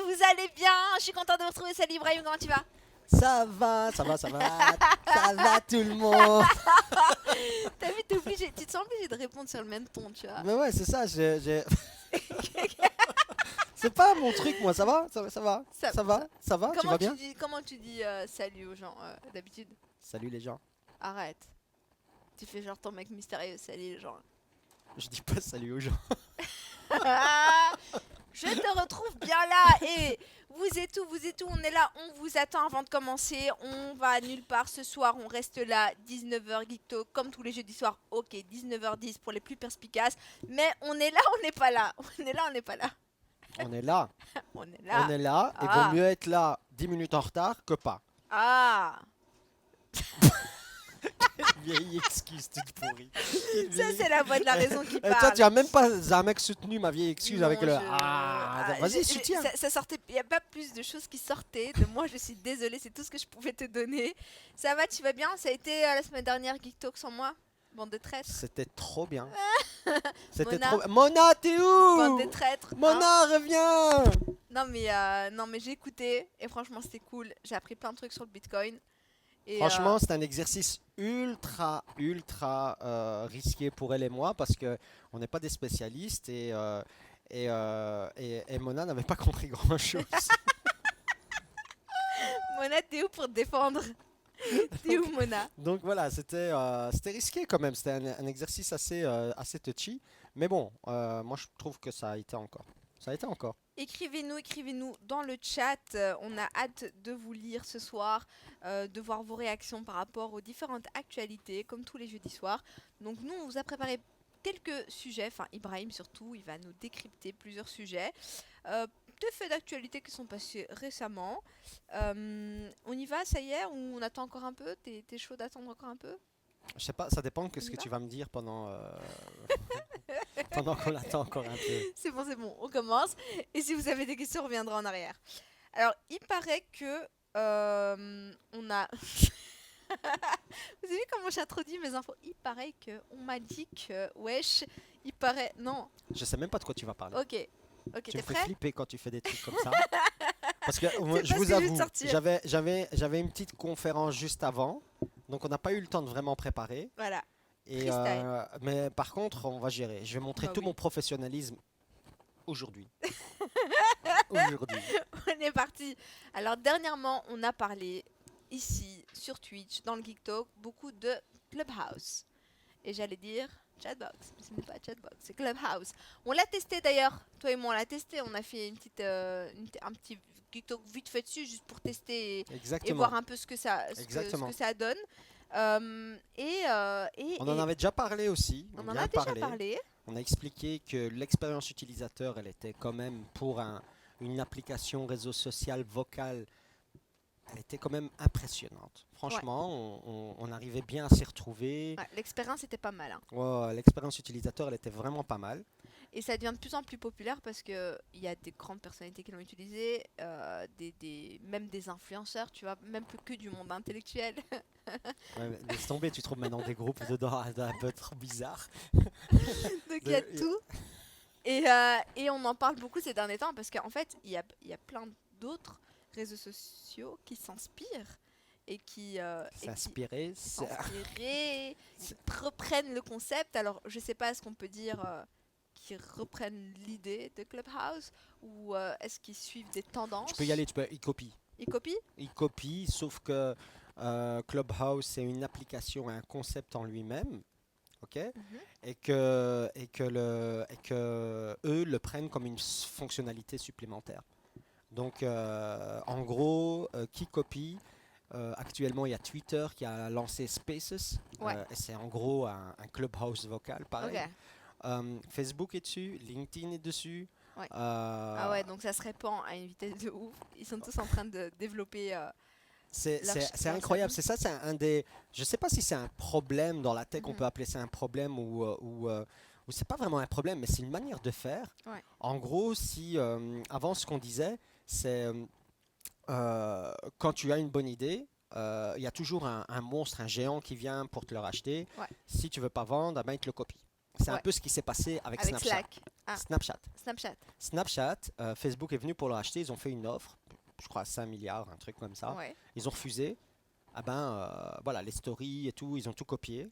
que vous allez bien. Je suis contente de vous retrouver. Salut Ibrahim, comment tu vas? Ça va, ça va, ça va, ça va tout le monde. T'as vu, t'es obligé, tu te sens obligé de répondre sur le même ton, tu vois. Mais ouais, c'est ça, c'est pas mon truc, moi, ça va, ça va, ça va, tu vas bien? Comment tu dis salut aux gens d'habitude? Salut les gens. Arrête. Tu fais genre ton mec mystérieux, salut les gens. Je dis pas salut aux gens. Je te retrouve bien là et vous et tout, on est là, on vous attend avant de commencer, on va nulle part ce soir, on reste là, 19h Geekto, comme tous les jeudis soirs, ok, 19h10 pour les plus perspicaces, mais on est là, on n'est pas là, on est là, on n'est pas là, On est là, on est là, on est là, et Ah. vaut mieux être là 10 minutes en retard que pas. ah, Vieille excuse toute pourrie. ça c'est la voix de la raison qui Et toi, parle. tu as même pas un mec soutenu ma vieille excuse Non, avec le vas-y, je- soutiens. ça sortait, il n'y a pas plus de choses qui sortaient de moi, je suis désolée, c'est tout ce que je pouvais te donner. Ça va, tu vas bien? Ça a été la semaine dernière Geek Talk sans moi? Bande de traîtres. C'était trop bien. C'était Mona. trop. Mona, t'es Bande de où? traîtres. Hein. Mona, reviens! Non mais j'ai écouté et franchement c'était cool. J'ai appris plein de trucs sur le Bitcoin. Et, Franchement, c'est un exercice ultra, ultra risqué pour elle et moi parce que on n'est pas des spécialistes et Mona n'avait pas compris grand-chose. Mona, t'es où pour te défendre? T'es où Mona? Donc voilà, c'était risqué quand même. C'était un exercice assez touchy. Mais bon, moi je trouve que ça a été encore. Ça a été encore. Écrivez-nous dans le chat. On a hâte de vous lire ce soir, de voir vos réactions par rapport aux différentes actualités, comme tous les jeudis soirs. Donc nous, on vous a préparé quelques sujets, enfin Ibrahim surtout, il va nous décrypter plusieurs sujets. Deux faits d'actualité qui sont passés récemment. On y va, ça y est, ou on attend encore un peu? T'es chaud d'attendre encore un peu? Je sais pas, ça dépend de On ce y que va tu vas me dire pendant qu'on attend encore un peu. C'est bon, on commence. Et si vous avez des questions, on reviendra en arrière. Alors, il paraît que on a. Vous avez vu comment j'introduis mes infos? Il paraît que on m'a dit que wesh, il paraît non. Je sais même pas de quoi tu vas parler. Ok, Tu t'es me fais prêt? flipper quand tu fais des trucs comme ça. Parce que C'est je pas ce vous que je vais te avoue, sortir. j'avais une petite conférence juste avant, donc on n'a pas eu le temps de vraiment préparer. Voilà. Et, Freestyle. mais par contre, on va gérer. Je vais montrer Bah tout oui. mon professionnalisme aujourd'hui. Aujourd'hui. On est parti. Alors dernièrement, on a parlé ici sur Twitch dans le Geek Talk beaucoup de Clubhouse. Et j'allais dire Chatbox, mais ce n'est pas Chatbox, c'est Clubhouse. On l'a testé d'ailleurs, toi et moi on l'a testé, on a fait un petit Geek Talk vite fait dessus juste pour tester et Exactement. voir un peu ce que Exactement. ça donne. On en avait déjà parlé aussi. on en vient a de déjà parlé. On a expliqué que l'expérience utilisateur, elle était quand même pour une application réseau social vocal, elle était quand même impressionnante. Franchement, on arrivait bien à s'y retrouver. Ouais, l'expérience était pas mal. Hein. Ouais, l'expérience utilisateur, elle était vraiment pas mal. Et ça devient de plus en plus populaire parce qu'il y a des grandes personnalités qui l'ont utilisé, même des influenceurs, tu vois, même plus que du monde intellectuel. Ouais, laisse tomber, tu trouves maintenant des groupes dedans un peu trop bizarres. Donc il y a tout. Et on en parle beaucoup ces derniers temps parce qu'en fait, il y a plein d'autres réseaux sociaux qui s'inspirent et qui S'inspirer. s'inspirer, qui reprennent le concept. Alors, je sais pas, est-ce qu'on peut dire qu'ils reprennent l'idée de Clubhouse ou est-ce qu'ils suivent des tendances? Tu peux y aller, ils copient. Ils copient? Ils copient, sauf que Clubhouse, c'est une application et un concept en lui-même. Ok, et que eux le prennent comme une fonctionnalité supplémentaire. Donc, en gros, qui copie actuellement, il y a Twitter qui a lancé Spaces. Ouais. Et c'est en gros un clubhouse vocal, pareil. Ok. Facebook est dessus, LinkedIn est dessus. Ouais. Ah ouais, donc ça se répand à une vitesse de ouf. Ils sont tous en train de développer. C'est leur incroyable, service. c'est ça, c'est un des... Je sais pas si c'est un problème dans la tech, on Mhm. peut appeler ça un problème ou c'est pas vraiment un problème, mais c'est une manière de faire. Ouais. En gros, si avant ce qu'on disait, c'est quand tu as une bonne idée, il y a toujours un monstre, un géant qui vient pour te le racheter. Ouais. Si tu veux pas vendre, eh ben, il te le copie. C'est un Ouais. peu ce qui s'est passé avec Avec Snapchat. Slack. Ah, Snapchat. Snapchat. Snapchat, Facebook est venu pour le racheter, ils ont fait une offre, je crois 5 milliards, un truc comme ça. Ouais. Ils ont refusé. Ah ben voilà, les stories et tout, ils ont tout copié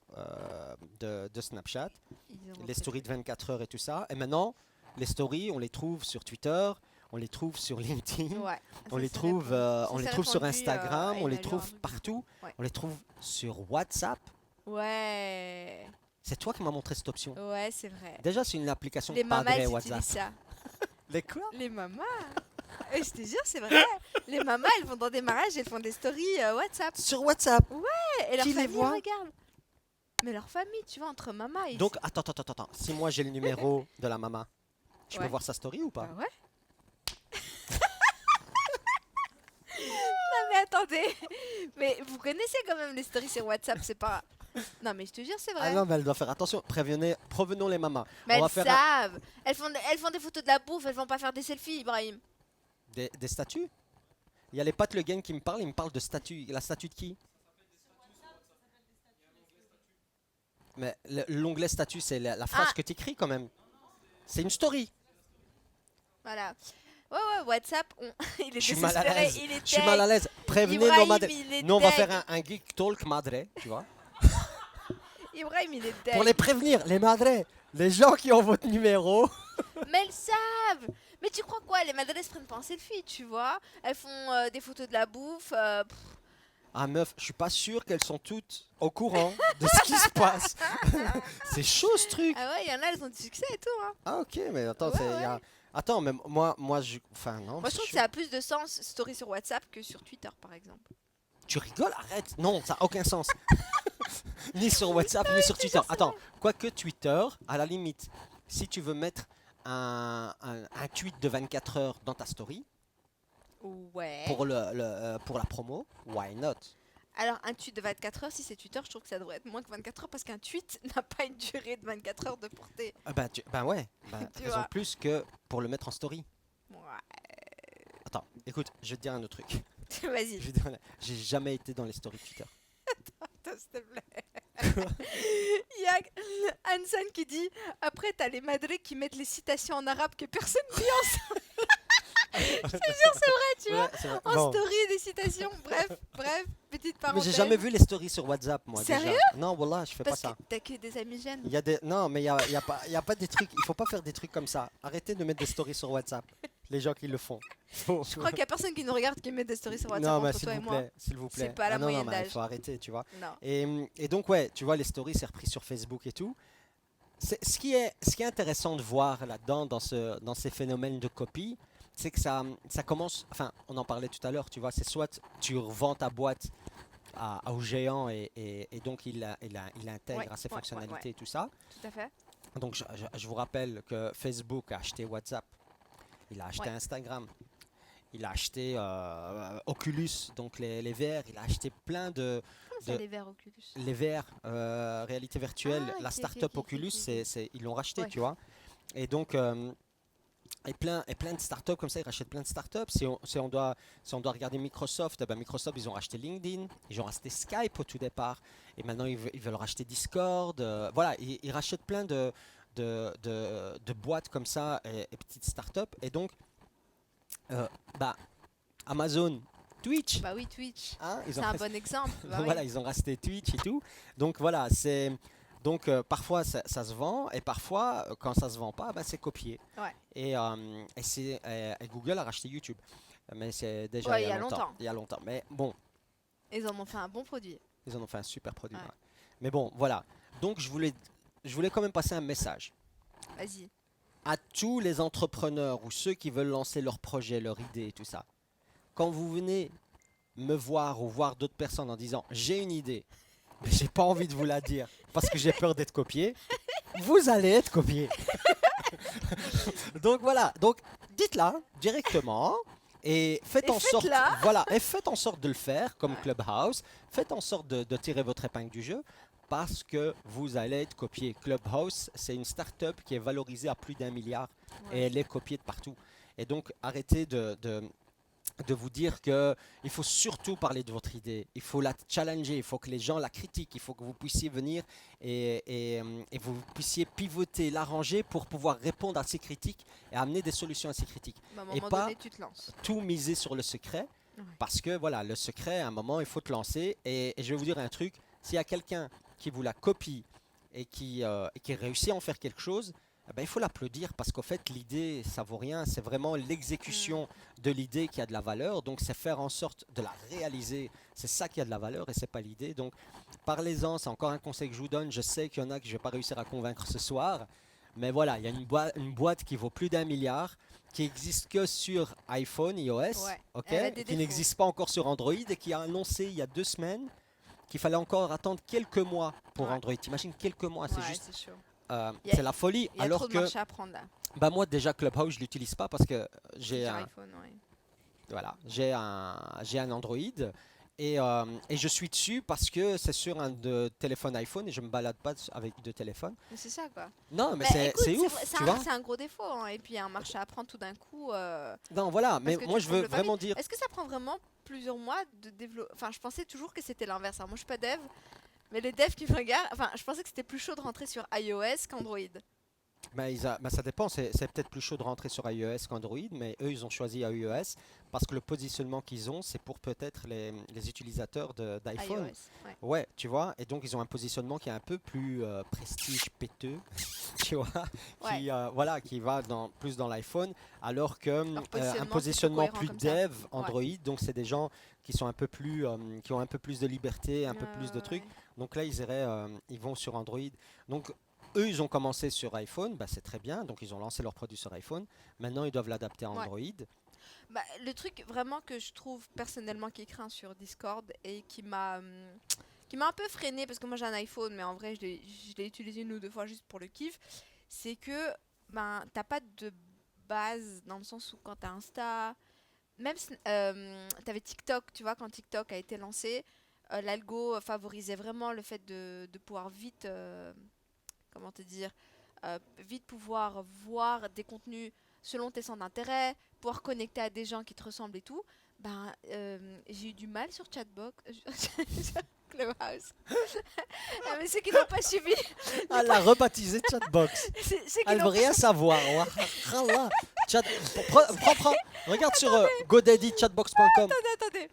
de Snapchat, Ils ont les repris. stories de 24 heures et tout ça. Et maintenant, les stories, on les trouve sur Twitter, on les trouve sur LinkedIn, Ouais. on Ça, les c'est trouve, répandu. Ça, on les c'est trouve sur répandu, Instagram, à on une les allure trouve un peu plus partout, Ouais. on les trouve sur WhatsApp. Ouais. C'est toi qui m'as montré cette option. Ouais, c'est vrai. Déjà, c'est une application Les mamas, padrée elles WhatsApp. utilisent ça. Les quoi? Les mamas. Et je te jure, c'est vrai. Les mamas, elles vont dans des mariages, elles font des stories WhatsApp. Sur WhatsApp. Et leur Qui les famille voit regarde. Mais leur famille, tu vois, entre mamas et... Donc, attends. Si moi j'ai le numéro de la maman, je peux Ouais. voir sa story ou pas? Bah ouais. Non mais attendez. Mais vous connaissez quand même les stories sur WhatsApp, c'est pas... Non mais je te jure, c'est vrai. Ah non, mais elle doit faire attention. Prévenons les mamans. Mais On va elles faire savent. Elles font des photos de la bouffe, elles vont pas faire des selfies, Ibrahim. des statuts. Il y a les Pat Le Guen qui me parlent, ils me parlent de statut. La statue de qui? Mais l'onglet statut, c'est la phrase Ah. que tu écris quand même. C'est une story. Voilà. Ouais, WhatsApp, il est Je suis mal à désespéré, l'aise. il est Je suis mal à l'aise. Prévenez nos Ibrahim, madres. il est Nous, on va deg. faire un geek talk madre, tu vois. Ibrahim, il est Pour deg. les prévenir, les madres, les gens qui ont votre numéro. Mais elles savent. Mais tu crois quoi? Les madres se prennent pas en selfie, tu vois. Elles font des photos de la bouffe. Ah meuf, je suis pas sûr qu'elles sont toutes au courant de ce qui se passe. C'est chaud ce truc. Ah ouais, il y en a, elles ont du succès et tout. Hein. Ah ok, mais attends, Ouais, il y a... Attends, mais moi, enfin non. Moi, je c'est trouve que chaud. ça a plus de sens, story sur WhatsApp, que sur Twitter, par exemple. Tu rigoles, arrête. Non, ça n'a aucun sens. Ni sur WhatsApp, ni sur Twitter. Attends, quoique Twitter, à la limite, si tu veux mettre un tweet de 24 heures dans ta story Ouais. pour pour la promo, why not? Alors, un tweet de 24 heures, si c'est Twitter, je trouve que ça devrait être moins que 24 heures parce qu'un tweet n'a pas une durée de 24 heures de portée. Ah ben ouais, Tu raison vois. de plus que pour le mettre en story. Ouais. Attends, écoute, je vais te dire un autre truc. Vas-y, Je vais te dire, j'ai jamais été dans les stories Twitter. attends, s'il te plaît. Il y a Hanson qui dit après, t'as les madrés qui mettent les citations en arabe que personne ne dit tu vois. Ouais, c'est vrai. en Bon. story des citations. Bref, petite Mais parenthèse. j'ai jamais vu les stories sur WhatsApp, moi. Sérieux? déjà. Non, voilà, je fais Parce pas que ça. t'as que des amis jeunes. Il y a des... Non, mais il y a pas des trucs. Il faut pas faire des trucs comme ça. Arrêtez de mettre des stories sur WhatsApp. Les gens qui le font. Je crois qu'il y a personne qui nous regarde qui met des stories sur WhatsApp Non, mais entre toi et moi. s'il vous plaît. C'est pas la Ah non, non, moyenne mais il d'âge. faut arrêter, tu vois. Non. Et donc, ouais, tu vois, les stories, c'est repris sur Facebook et tout. Ce qui est intéressant de voir là-dedans, dans ces phénomènes de copie, c'est que ça commence, enfin, on en parlait tout à l'heure, tu vois, c'est soit tu revends ta boîte au géant et donc il intègre Ouais, à ses ouais, fonctionnalités ouais, ouais. et tout ça. Tout à fait. Donc, je vous rappelle que Facebook a acheté WhatsApp, il a acheté Ouais. Instagram, il a acheté Oculus, donc les VR, il a acheté plein de... Comment ça, de- les verres Oculus? Les VR, réalité virtuelle, Ah, la ok, startup ok, ok, Oculus, ok, ok. ils l'ont racheté, Ouais. tu vois. Et donc, et plein de startups comme ça, ils rachètent plein de startups. Si on doit regarder Microsoft, eh ben Microsoft, ils ont racheté LinkedIn, ils ont racheté Skype au tout départ, et maintenant ils veulent racheter Discord. Voilà, ils rachètent plein de boîtes comme ça et petites startups. Et donc, bah, Amazon, Twitch. Bah oui, Twitch. Hein, ils C'est ont un racheté- bon exemple. Bah oui. voilà, ils ont racheté Twitch et tout. Donc voilà, c'est donc parfois ça se vend et parfois quand ça se vend pas, bah, c'est copié. Ouais. Et Google a racheté YouTube, mais c'est déjà Ouais, il y a longtemps. longtemps. Il y a longtemps. Mais bon, Ils en ont fait un bon produit. ils en ont fait un super produit. Ouais. Ouais. Mais bon, voilà. Donc je voulais quand même passer un message Vas-y. à tous les entrepreneurs ou ceux qui veulent lancer leur projet, leur idée et tout ça. Quand vous venez me voir ou voir d'autres personnes en disant j'ai une idée, mais j'ai pas envie de vous la dire parce que j'ai peur d'être copié, vous allez être copié. Donc voilà, donc dites-la directement et faites Et en sorte, faites-la. voilà, et faites en sorte de le faire comme Clubhouse. Faites en sorte de tirer votre épingle du jeu parce que vous allez être copié. Clubhouse, c'est une start-up qui est valorisée à plus d'1 milliard et Ouais. elle est copiée de partout. Et donc arrêtez de vous dire que il faut surtout parler de votre idée. Il faut la challenger, il faut que les gens la critiquent, il faut que vous puissiez venir et vous puissiez pivoter, l'arranger pour pouvoir répondre à ces critiques et amener des solutions à ces critiques. Bah, à un Et moment pas donné, tu te lances. tout miser sur le secret, Ouais. parce que voilà, le secret, à un moment, il faut te lancer. Et je vais vous dire un truc, s'il y a quelqu'un qui vous la copie et qui réussit à en faire quelque chose, eh ben, il faut l'applaudir parce qu'en fait, l'idée, ça vaut rien. C'est vraiment l'exécution de l'idée qui a de la valeur. Donc, c'est faire en sorte de la réaliser. C'est ça qui a de la valeur et c'est pas l'idée. Donc, parlez-en. C'est encore un conseil que je vous donne. Je sais qu'il y en a que je vais pas réussir à convaincre ce soir. Mais voilà, il y a une boîte qui vaut plus d'1 milliard, qui existe que sur iPhone, iOS, Ouais, ok, elle a des qui défauts. n'existe pas encore sur Android et qui a annoncé il y a 2 semaines qu'il fallait encore attendre quelques mois pour Ouais. Android. T'imagines quelques mois, c'est Ouais, juste, c'est chaud. Il y a- c'est la folie. Il y a Alors trop de que, marché à prendre là. bah moi déjà Clubhouse, je l'utilise pas parce que j'ai Sur un, iPhone, ouais. voilà, j'ai un Android et je suis dessus parce que c'est sur un téléphone iPhone et je me balade pas avec de téléphone. Mais c'est ça quoi. Non, mais Bah, écoute, c'est ouf, vrai, tu vois. c'est un gros défaut. Hein. Et puis il y a un marché à prendre tout d'un coup. Non, voilà, mais que moi tu je trouves veux le papier. vraiment dire. Est-ce que ça prend vraiment plusieurs mois de développer? Enfin, je pensais toujours que c'était l'inverse. Alors, moi, je suis pas dev, mais les devs qui me regardent, enfin, je pensais que c'était plus chaud de rentrer sur iOS qu'Android. Bah, ça dépend, c'est peut-être plus chaud de rentrer sur iOS qu'Android, mais eux, ils ont choisi iOS parce que le positionnement qu'ils ont, c'est pour peut-être les utilisateurs d'iPhone. iOS, ouais. Ouais, tu vois, et donc ils ont un positionnement qui est un peu plus prestige péteux, tu vois, Ouais. voilà, qui va plus dans l'iPhone, alors que Leur un positionnement, c'est plus positionnement cohérent plus comme ça. dev Android, donc c'est des gens qui sont un peu plus, qui ont un peu plus de liberté, un peu plus de trucs. Ouais. Donc là, ils vont sur Android. Donc eux, ils ont commencé sur iPhone, bah, c'est très bien. Donc ils ont lancé leur produit sur iPhone. Maintenant, ils doivent l'adapter à Ouais. Android. Bah, le truc vraiment que je trouve personnellement qui craint sur Discord et qui m'a un peu freiné parce que moi j'ai un iPhone mais en vrai je l'ai utilisé 1 ou 2 fois juste pour le kiff, c'est que ben t'as pas de base dans le sens où quand t'as Insta, même t'avais TikTok, tu vois, quand TikTok a été lancé, l'algo favorisait vraiment le fait de pouvoir vite, comment te dire, vite pouvoir voir des contenus selon tes centres d'intérêt, pouvoir connecter à des gens qui te ressemblent et tout. Ben, j'ai eu du mal sur Chatbox, sur Clubhouse. Ah, mais ceux qui n'ont pas suivi, Elle l'a rebaptisé Chatbox. ceux qui Elle veut n'ont rien savoir. Wallah. Chat, prends. Regarde sur godaddychatbox.com. attendez,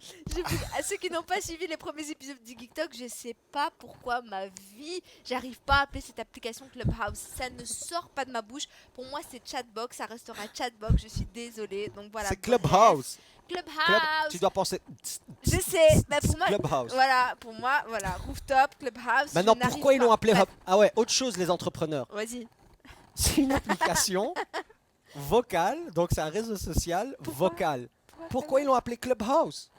à ceux qui n'ont pas suivi les premiers épisodes du GeekTalk, je sais pas pourquoi ma vie, j'arrive pas à appeler cette application Clubhouse. Ça ne sort pas de ma bouche. Pour moi, c'est Chatbox, ça restera Chatbox. Je suis désolée. Donc voilà. C'est bref. Clubhouse. Clubhouse. Tu dois penser Je sais. Bah, pour moi, Clubhouse. voilà, Rooftop, Clubhouse. Maintenant, je n'arrive pourquoi ils pas. l'ont appelé Bref, Ah ouais, autre chose, les entrepreneurs. Vas-y. C'est une application vocale, donc c'est un réseau social vocal. Pourquoi ils l'ont appelé Clubhouse?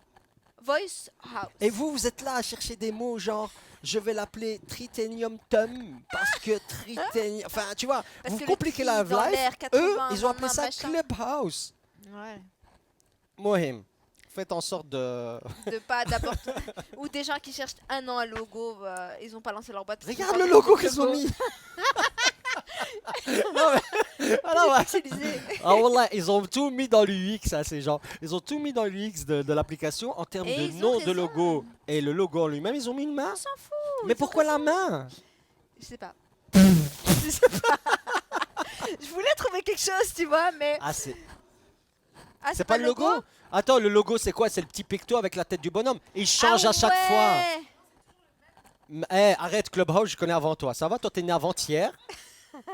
Voice House. Et vous êtes là à chercher des mots genre je vais l'appeler Tritanium Tum parce que Tritanium. Enfin, tu vois, Parce vous que le compliquez tri la dans life. l'air, Eux, 80, ils ont appelé ça machin. Clubhouse. Ouais. Mohim, faites en sorte de. De pas d'apporter. Ou des gens qui cherchent un an à logo, ils ont pas lancé leur boîte. Regarde le logo qu'ils ont mis. Non, mais... Alors, ouais. Utilisé. Ah wallah, ils ont tout mis dans l'UX, hein, ces gens. Ils ont tout mis dans l'UX de l'application en termes Et de ils ont nom de raison. logo. Et le logo en lui-même, ils ont mis une main. On s'en fout. Mais ils ont pourquoi la raison. main? Je sais pas. Je sais pas. Je voulais trouver quelque chose, tu vois, mais. Ah, c'est Ah, c'est pas le logo? Attends, le logo, c'est quoi? C'est le petit pecto avec la tête du bonhomme. Il change à chaque fois. Arrête, Clubhouse, je connais avant toi. Ça va? Toi, t'es né avant-hier.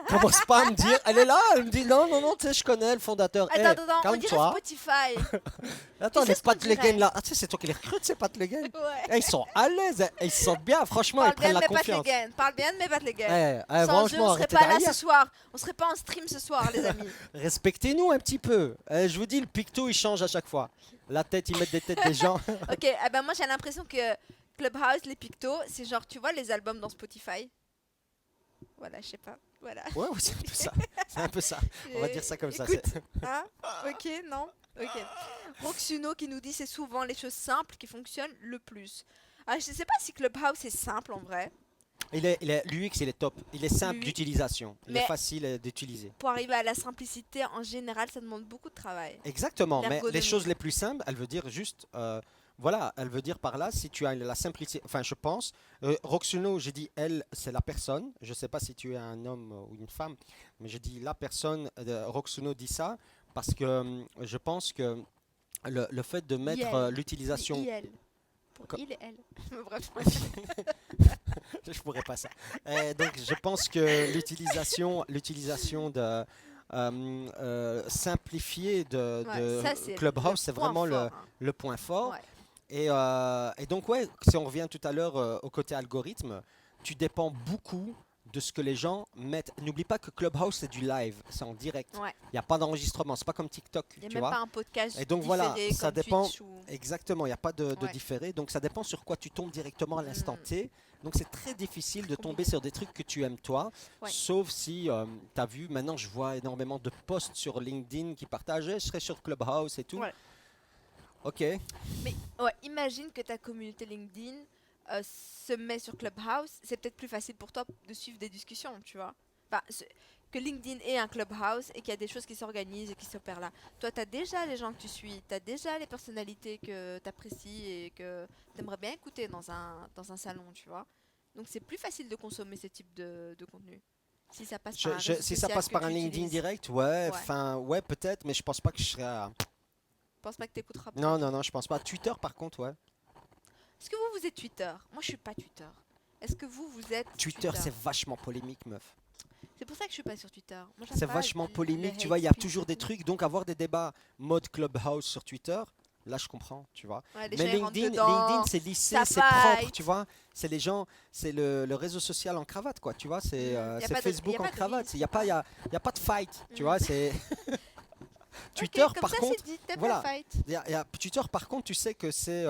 Commence pas à me dire. Elle est là, elle me dit non, tu sais, je connais le fondateur. Attends, on dirait calme-toi. Spotify. Attends, Tu sais les ce qu'on Pat Legend dirait? là. Ah, tu sais, c'est toi qui les recrutes, ces Pat Legend. Ouais. Ils sont à l'aise, ils se sentent bien, franchement, ils Parle bien prennent de la mes Pat confiance. Legend. Parle bien de mes Pat Legend. Sans eux, Franchement, on serait arrêtez pas là derrière. ce soir. On serait pas en stream ce soir, les amis. Respectez-nous un petit peu. Je vous dis, le picto, il change à chaque fois. La tête, ils mettent des têtes des gens. Ok, ben moi j'ai l'impression que Clubhouse, les pictos, c'est genre, tu vois, les albums dans Spotify. Voilà, je sais pas. Voilà. Ouais, c'est un peu ça. C'est un peu ça. On va dire ça comme ça. Écoute, hein? Ok, non? Ok. Roxuno qui nous dit c'est souvent les choses simples qui fonctionnent le plus. Ah, je sais pas si Clubhouse est simple en vrai. L'UX, il est top. Il est simple Lui. d'utilisation. Il est Mais facile d'utiliser. pour arriver à la simplicité, en général, ça demande beaucoup de travail. Exactement, mais les L'ergonomie. choses les plus simples, elle veut dire juste, voilà, elle veut dire par là, si tu as la simplicité, enfin je pense, Roxuno, j'ai dit elle, c'est la personne, je ne sais pas si tu es un homme ou une femme, mais j'ai dit la personne, Roxuno dit ça, parce que je pense que le fait de mettre IL. l'utilisation, IL. Pour Co- il et elle. Bref. je pourrais pas ça. Donc je pense que l'utilisation de simplifiée Ouais, de ça, c'est le Clubhouse, c'est point vraiment fort. Hein. le point fort. Ouais. Et donc, ouais, si on revient tout à l'heure au côté algorithme, tu dépends beaucoup de ce que les gens mettent. N'oublie pas que Clubhouse, c'est du live, c'est en direct. Ouais. Il n'y a pas d'enregistrement, c'est pas comme TikTok, Il n'y a tu même vois. pas un podcast Et donc voilà, différé ça comme dépend. Twitch ou... Exactement, il n'y a pas de Ouais. différé. Donc ça dépend sur quoi tu tombes directement à l'instant Mm. T. Donc c'est très difficile de Trop tomber bien. sur des trucs que tu aimes toi. Ouais. Sauf si tu as vu, maintenant je vois énormément de posts sur LinkedIn qui partageaient, je serai sur Clubhouse et tout. Ouais. Ok, Mais ouais, imagine que ta communauté LinkedIn se met sur Clubhouse. C'est peut-être plus facile pour toi de suivre des discussions, tu vois. Enfin, que LinkedIn ait un Clubhouse et qu'il y a des choses qui s'organisent et qui s'opèrent là. Toi, tu as déjà les gens que tu suis, tu as déjà les personnalités que tu apprécies et que tu aimerais bien écouter dans un salon, tu vois. Donc c'est plus facile de consommer ce type de contenu. Si ça passe par un réseau si ça social passe que par tu un LinkedIn utilises. direct, Ouais. enfin, ouais, peut-être, mais je pense pas que je serais Je pense pas que tu écouteras pas. Non, non, non, je pense pas. Twitter, par contre, ouais. Est-ce que vous êtes Twitter? Moi, je suis pas Twitter. Est-ce que vous êtes Twitter, c'est vachement polémique, meuf. C'est pour ça que je suis pas sur Twitter. Moi, j'aime C'est pas vachement le polémique, tu hate vois, il y a speech toujours et des tout. trucs. Donc, avoir des débats mode Clubhouse sur Twitter, là, je comprends, tu vois. Ouais, les Mais gens ils rentrent LinkedIn, dedans, c'est lissé, ça c'est propre, fight. tu vois. C'est les gens, c'est le réseau social en cravate, quoi, tu vois. Y a C'est pas de, y Facebook a en pas de cravate. risque. Il n'y a pas, il y a pas de fight, tu vois. C'est Twitter, Ok, comme par ça contre, c'est dit, t'aimes voilà. le fight. Twitter, par contre, tu sais que c'est.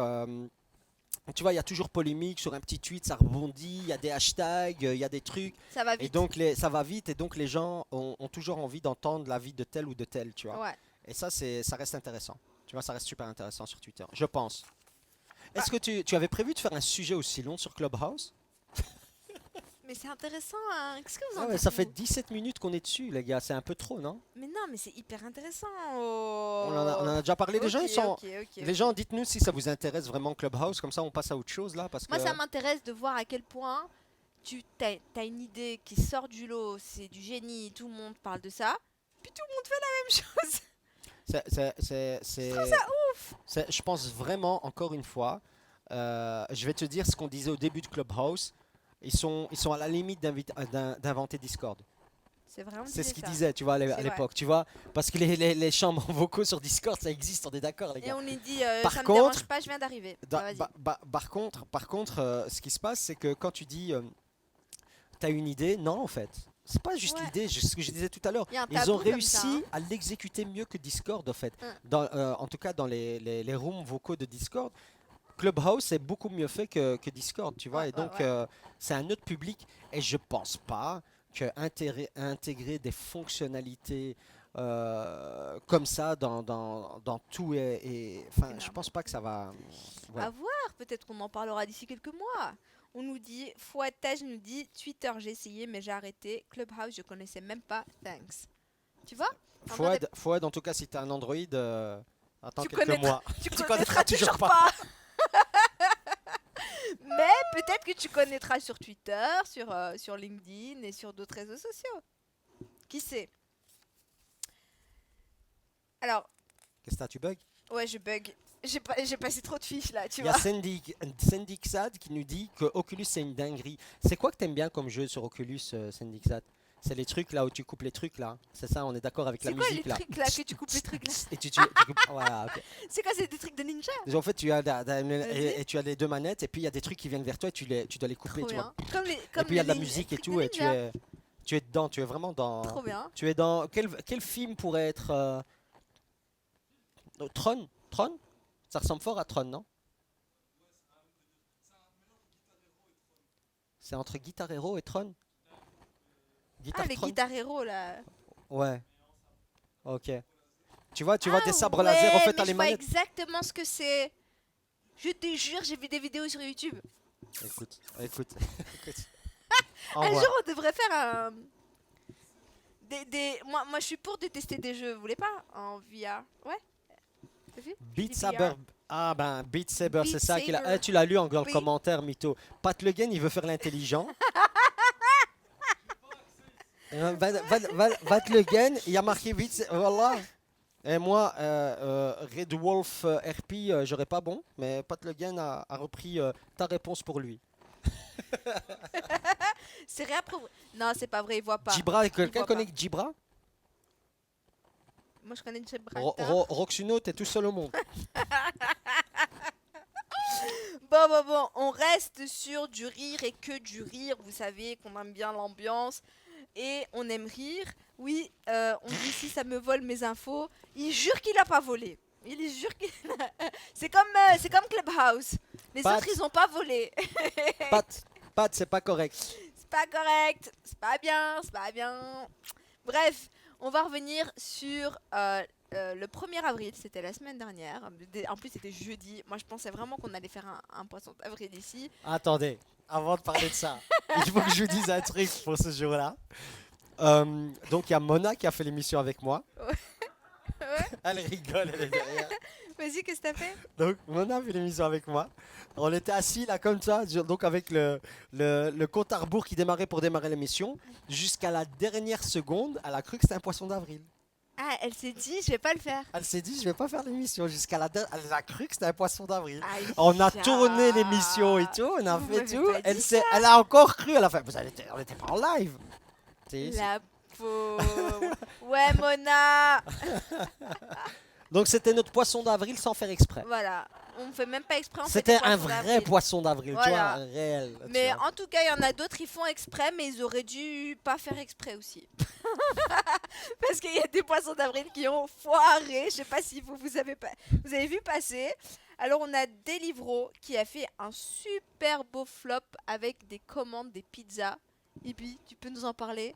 Tu vois, il y a toujours polémique sur un petit tweet, ça rebondit, il y a des hashtags, il y a des trucs. Ça va Et vite. donc, ça va vite, et donc les gens ont toujours envie d'entendre l'avis de tel ou de tel, tu vois. Ouais. Et ça reste intéressant. Tu vois, ça reste super intéressant sur Twitter, je pense. Bah, Est-ce que tu avais prévu de faire un sujet aussi long sur Clubhouse? mais c'est intéressant, hein. Qu'est-ce que vous en Ah ouais, dites, ça fait vous 17 minutes qu'on est dessus, les gars, c'est un peu trop, non? Mais non, mais c'est hyper intéressant. On en a déjà parlé, les gens, ils sont... Ok. Les gens, dites-nous si ça vous intéresse vraiment Clubhouse, comme ça on passe à autre chose là, parce que... Moi, ça m'intéresse de voir à quel point tu t'as une idée qui sort du lot, c'est du génie, tout le monde parle de ça, puis tout le monde fait la même chose. Je trouve ça ouf. Je pense vraiment, encore une fois, je vais te dire ce qu'on disait au début de Clubhouse. Ils sont à la limite d'inventer Discord. C'est vraiment C'est ce qu'ils ça. disaient, tu vois, à C'est l'époque. Tu vois, parce que les chambres vocaux sur Discord, ça existe, on est d'accord, les Et gars. on lui dit, Par ça me contre, dérange pas, je viens d'arriver. Da- Vas-y. par contre, ce qui se passe, c'est que quand tu dis, t'as une idée, non, en fait. C'est pas juste Ouais. l'idée, ce que je disais tout à l'heure. Il y a un Ils ont tabou comme ça, réussi hein. à l'exécuter mieux que Discord, en fait. Mm. En tout cas, dans les rooms vocaux de Discord, Clubhouse est beaucoup mieux fait que Discord, tu vois. Ouais, Et donc, ouais. c'est un autre public. Et je pense pas que intégrer des fonctionnalités comme ça dans tout enfin, je Énorme. pense pas que ça va. Ouais. À voir, peut-être qu'on en parlera d'ici quelques mois. On nous dit, Fouettage nous dit, Twitter j'ai essayé mais j'ai arrêté, Clubhouse je connaissais même pas, thanks. Tu vois? T'entends des- Fouad, en tout cas, si tu as un Android, attends Tu quelques connaîtras- mois. Tu Tu connaîtras toujours pas. Mais peut-être que tu connaîtras sur Twitter, sur LinkedIn et sur d'autres réseaux sociaux. Qui sait? Alors, Qu'est-ce que tu bugs? ouais, je bug. J'ai passé trop de fiches là, tu Il y a vois. Sandy Xad qui nous dit que Oculus c'est une dinguerie. C'est quoi que t'aimes bien comme jeu sur Oculus, Sandy Xad? C'est les trucs là où tu coupes les trucs là. C'est ça, on est d'accord avec la C'est quoi les musique là. trucs là que tu coupes les trucs là? Et tu coupes. Voilà, ok. C'est quoi, c'est des trucs de ninja? En fait, tu as, Vas-y. et tu as les deux manettes et puis il y a des trucs qui viennent vers toi et tu dois les couper. Trop Tu vois. bien. Comme Et comme puis il y a de la les musique et trucs tout de et ninja. tu es dedans, tu es vraiment dans. Trop bien. Tu es dans quel film pourrait être Tron? Tron? Ça ressemble fort à Tron, non? C'est entre Guitar Hero et Tron? Guitar Ah, les Tron? Guitar Hero là. Ouais. Ok. Tu vois Ah des sabres laser en fait mais à les je vois manettes. exactement ce que c'est. Je te jure, j'ai vu des vidéos sur YouTube. Écoute, écoute. Au Un revoir. jour, on devrait faire un. Moi, je suis pour de tester des jeux. Vous voulez pas en VR? Ouais, t'as vu? J'ai Beat dit Saber. VR. Ah ben, Beat Saber, c'est Beat ça qu'il a. Saber. Tu l'as lu dans le Oui. commentaire, Mytho. Pat Le Guen, il veut faire l'intelligent. Pat Le Guen, il a marqué Beat Saber. Voilà. Et moi, Red Wolf RP, j'aurais pas bon, mais Pat Le Guen a repris ta réponse pour lui. C'est réapproprié. Non, c'est pas vrai, il voit pas. Gibra, quelqu'un voit connaît pas. Gibra? Moi, je connais Gibraltar. Roxuno, t'es tout seul au monde. Bon, on reste sur du rire et que du rire. Vous savez qu'on aime bien l'ambiance et on aime rire. Oui, on dit ici ça me vole mes infos. Il jure qu'il a pas volé. Il jure qu'il c'est comme Clubhouse. Les Pat. autres ils ont pas volé. Pat, c'est pas correct. C'est pas correct, c'est pas bien, c'est pas bien. Bref, on va revenir sur le 1er avril, c'était la semaine dernière. En plus, c'était jeudi. Moi, je pensais vraiment qu'on allait faire un poisson d'avril ici. Attendez, avant de parler de ça, il faut que je vous dise un truc pour ce jour-là. Donc, il y a Mona qui a fait l'émission avec moi. Ouais. Elle rigole, elle est derrière. Vas-y, qu'est-ce que t'as fait? Donc, Mona a fait l'émission avec moi. On était assis là comme ça, donc avec le compte à rebours qui démarrait pour démarrer l'émission. Jusqu'à la dernière seconde, elle a cru que c'était un poisson d'avril. Ah, elle s'est dit, je vais pas le faire. Elle s'est dit, je vais pas faire l'émission. Jusqu'à la dernière, elle a cru que c'était un poisson d'avril. Aïe, On a ya. tourné l'émission et tout, on a Vous fait m'avez tout. pas dit Elle a encore cru. Elle a fait, on n'était pas en live. C'est- La pauvre. Ouais, Mona. Donc c'était notre poisson d'avril sans faire exprès. Voilà, on fait même pas exprès. On fait C'était des un poissons vrai d'avril. poisson d'avril, Voilà. tu vois, réel. tu Mais vois. en tout cas, il y en a d'autres, ils font exprès, mais ils auraient dû pas faire exprès aussi. Parce qu'il y a des poissons d'avril qui ont foiré. Je sais pas si vous avez vu passer. Alors, on a Deliveroo qui a fait un super beau flop avec des commandes des pizzas. Ibi, tu peux nous en parler?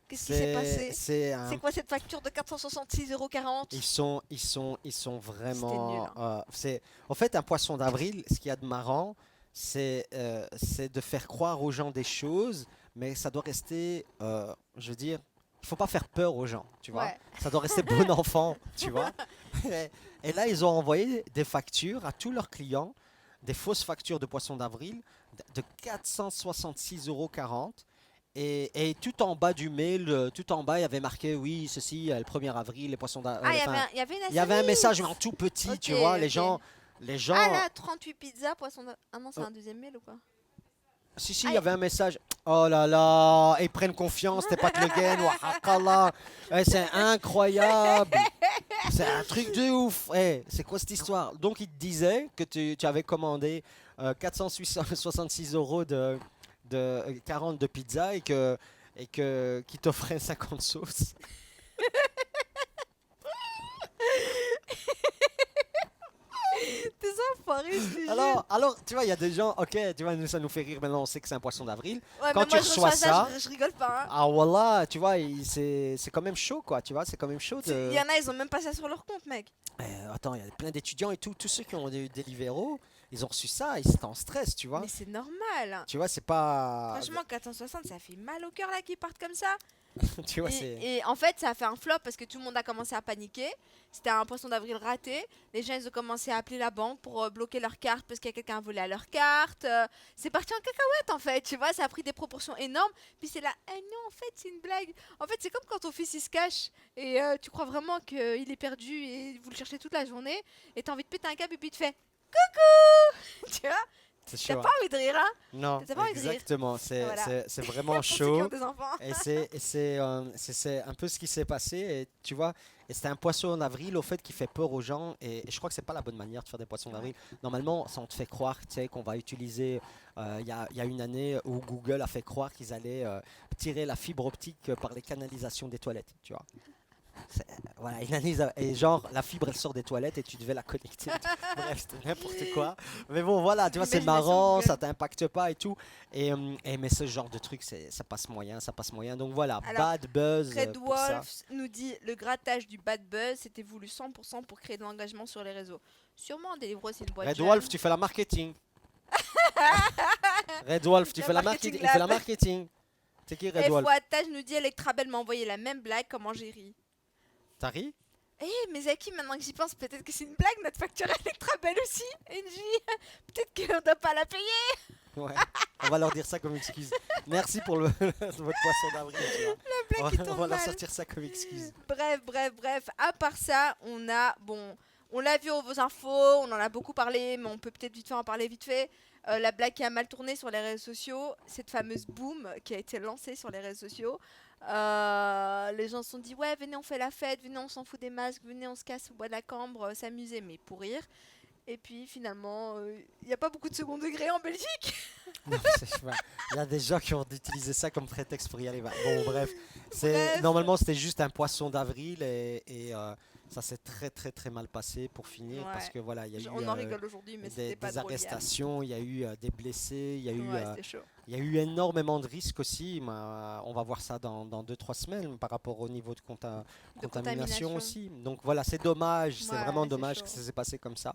Qu'est-ce qui s'est passé? C'est un- C'est quoi cette facture de 466,40 €? ils sont vraiment. nul, hein. En fait, un poisson d'avril, ce qu'il y a de marrant, c'est de faire croire aux gens des choses, mais ça doit rester, je veux dire, il faut pas faire peur aux gens, tu vois. Ouais. Ça doit rester bon enfant, tu vois. Et là, ils ont envoyé des factures à tous leurs clients, des fausses factures de poisson d'avril de 466,40 €. Et tout en bas du mail, tout en bas, il y avait marqué oui, ceci, le 1er avril, les poissons d'avril. Ah, il y avait une Il y avait un SMS. message mais en tout petit, Ok, tu vois. Les ok. gens, Ah là, 38 pizzas, poisson d'avril. Ah non, c'est Oh. un deuxième mail ou quoi? si, Ah, il y avait un message. Oh là là, ils prennent confiance, t'es pas de Le Guen, wahakallah. C'est incroyable. C'est un truc de ouf. C'est quoi cette histoire? Donc, il te disait que tu avais commandé 466 € de 40 de pizza et qu'il t'offrait 50 sauces. T'es enfoiré, je te jure. Alors, tu vois, il y a des gens, ok, tu vois, nous, ça nous fait rire, maintenant on sait que c'est un poisson d'avril. Ouais, quand mais tu moi, je reçois reçois ça, je rigole pas. Hein. Ah voilà, tu vois, c'est quand même chaud, quoi, tu vois, c'est quand même chaud Il de... y en a, ils ont même pas ça sur leur compte, mec. Attends, il y a plein d'étudiants et tout, tous ceux qui ont des Deliveroo, ils ont reçu ça, ils étaient en stress, tu vois. Mais c'est normal. Tu vois, c'est pas... Franchement, 460, ça fait mal au cœur là qu'ils partent comme ça. tu vois, c'est... Et en fait, ça a fait un flop parce que tout le monde a commencé à paniquer. C'était un poisson d'avril raté. Les gens, ils ont commencé à appeler la banque pour bloquer leur carte parce qu'il y a quelqu'un volé à leur carte. C'est parti en cacahuète en fait, tu vois, ça a pris des proportions énormes. Puis c'est là, eh non, en fait, c'est une blague. En fait, c'est comme quand ton fils il se cache et tu crois vraiment qu'il est perdu et vous le cherchez toute la journée et t'as envie de péter un câble et puis il te fait coucou. Tu vois, C'est t'as chaud. pas envie de rire, hein? Non, t'as pas envie de rire. exactement, Voilà. c'est vraiment Pour ceux qui chaud. ont des enfants. Et c'est un peu ce qui s'est passé. Et tu vois, et c'était un poisson d'avril au fait qui fait peur aux gens. Et je crois que c'est pas la bonne manière de faire des poissons d'avril. Normalement, ça on te fait croire, tu sais, qu'on va utiliser. Il y a une année où Google a fait croire qu'ils allaient tirer la fibre optique par les canalisations des toilettes, tu vois. Voilà, une analyse et genre la fibre elle sort des toilettes et tu devais la connecter. Bref, c'était n'importe quoi. Mais bon, voilà, tu vois, c'est L'imagination marrant, Google. ça t'impacte pas et tout. Mais ce genre de truc, ça passe moyen, ça passe moyen. Donc voilà, Alors, bad buzz Red pour ça. Wolf nous dit le grattage du bad buzz c'était voulu 100% pour créer de l'engagement sur les réseaux. Sûrement Deliveroo c'est une boîte Red jeune. Wolf, tu fais la marketing. Red Wolf, tu La fais la marketing marketing, il fait la lab. marketing. C'est qui Et Red Wolf? Fouad Taj nous dit Electrabel m'a envoyé la même blague, comment j'ai ri. T'as ri? Mais Zaki, maintenant que j'y pense, peut-être que c'est une blague, notre facture Electrabel aussi, NJ. Peut-être qu'on doit pas la payer. Ouais. On va leur dire ça comme excuse. Merci pour votre poisson d'avril. Tu vois. Blague qui On tombe va leur mal. sortir ça comme excuse. Bref. À part ça, on a, bon, on l'a vu aux infos, on en a beaucoup parlé, mais on peut peut-être vite fait en parler vite fait. La blague qui a mal tourné sur les réseaux sociaux, cette fameuse boom qui a été lancée sur les réseaux sociaux. Les gens se sont dit ouais, venez on fait la fête, venez on s'en fout des masques, venez on se casse au bois de la Cambre, s'amuser, mais pour rire. Et puis finalement, il n'y a pas beaucoup de second degré en Belgique. Non, il y a des gens qui ont utilisé ça comme prétexte pour y aller. Bon, bref. Bref. Normalement, c'était juste un poisson d'avril et ça s'est très, très, très mal passé pour finir Ouais. parce que voilà, il y a eu On en rigole aujourd'hui, mais c'était pas des drôle. Yann. arrestations, il y a eu des blessés, il y a eu, Ouais, c'était chaud. il y a eu énormément de risques aussi. On va voir ça dans 2-3 semaines par rapport au niveau de contamination aussi. Donc voilà, c'est dommage, c'est Ouais, vraiment c'est dommage chaud. que ça s'est passé comme ça.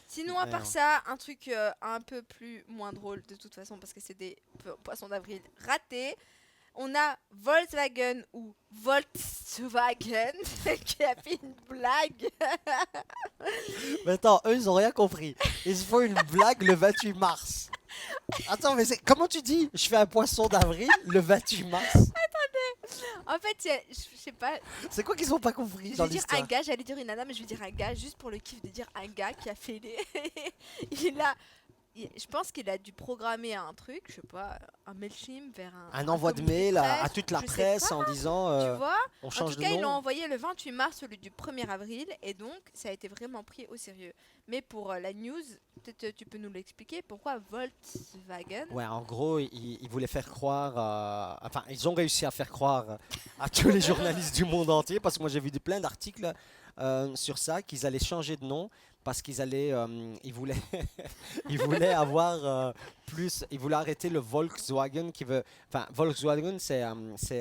Sinon, à part Ouais. ça, un truc un peu plus moins drôle de toute façon, parce que c'est des poissons d'avril ratés. On a Volkswagen ou Volkswagen qui a fait une blague. Mais attends, eux, ils ont rien compris. Ils se font une blague le 28 mars. Attends, mais comment tu dis je fais un poisson d'avril le 28 mars? En fait, je sais pas, C'est quoi qu'ils ont pas compris je dans vais dire un l'histoire? gars, j'allais dire une nana, mais je vais dire un gars juste pour le kiff de dire un gars qui a fait des. Je pense qu'il a dû programmer un truc, je sais pas, un Mailchimp vers Un envoi de communiqué mail à presse, toute la je sais presse pas, en disant tu vois. on En change tout de cas, ils l'ont nom. envoyé le 28 mars au lieu du 1er avril et donc ça a été vraiment pris au sérieux. Mais pour la news, peut-être tu peux nous l'expliquer, pourquoi Volkswagen Ouais, en gros, ils voulaient faire croire, enfin, ils ont réussi à faire croire à tous les journalistes du monde entier, parce que moi j'ai vu plein d'articles sur ça, qu'ils allaient changer de nom, parce qu'ils allaient, ils voulaient, ils voulaient avoir plus, ils voulaient arrêter le Volkswagen qui veut, enfin, Volkswagen c'est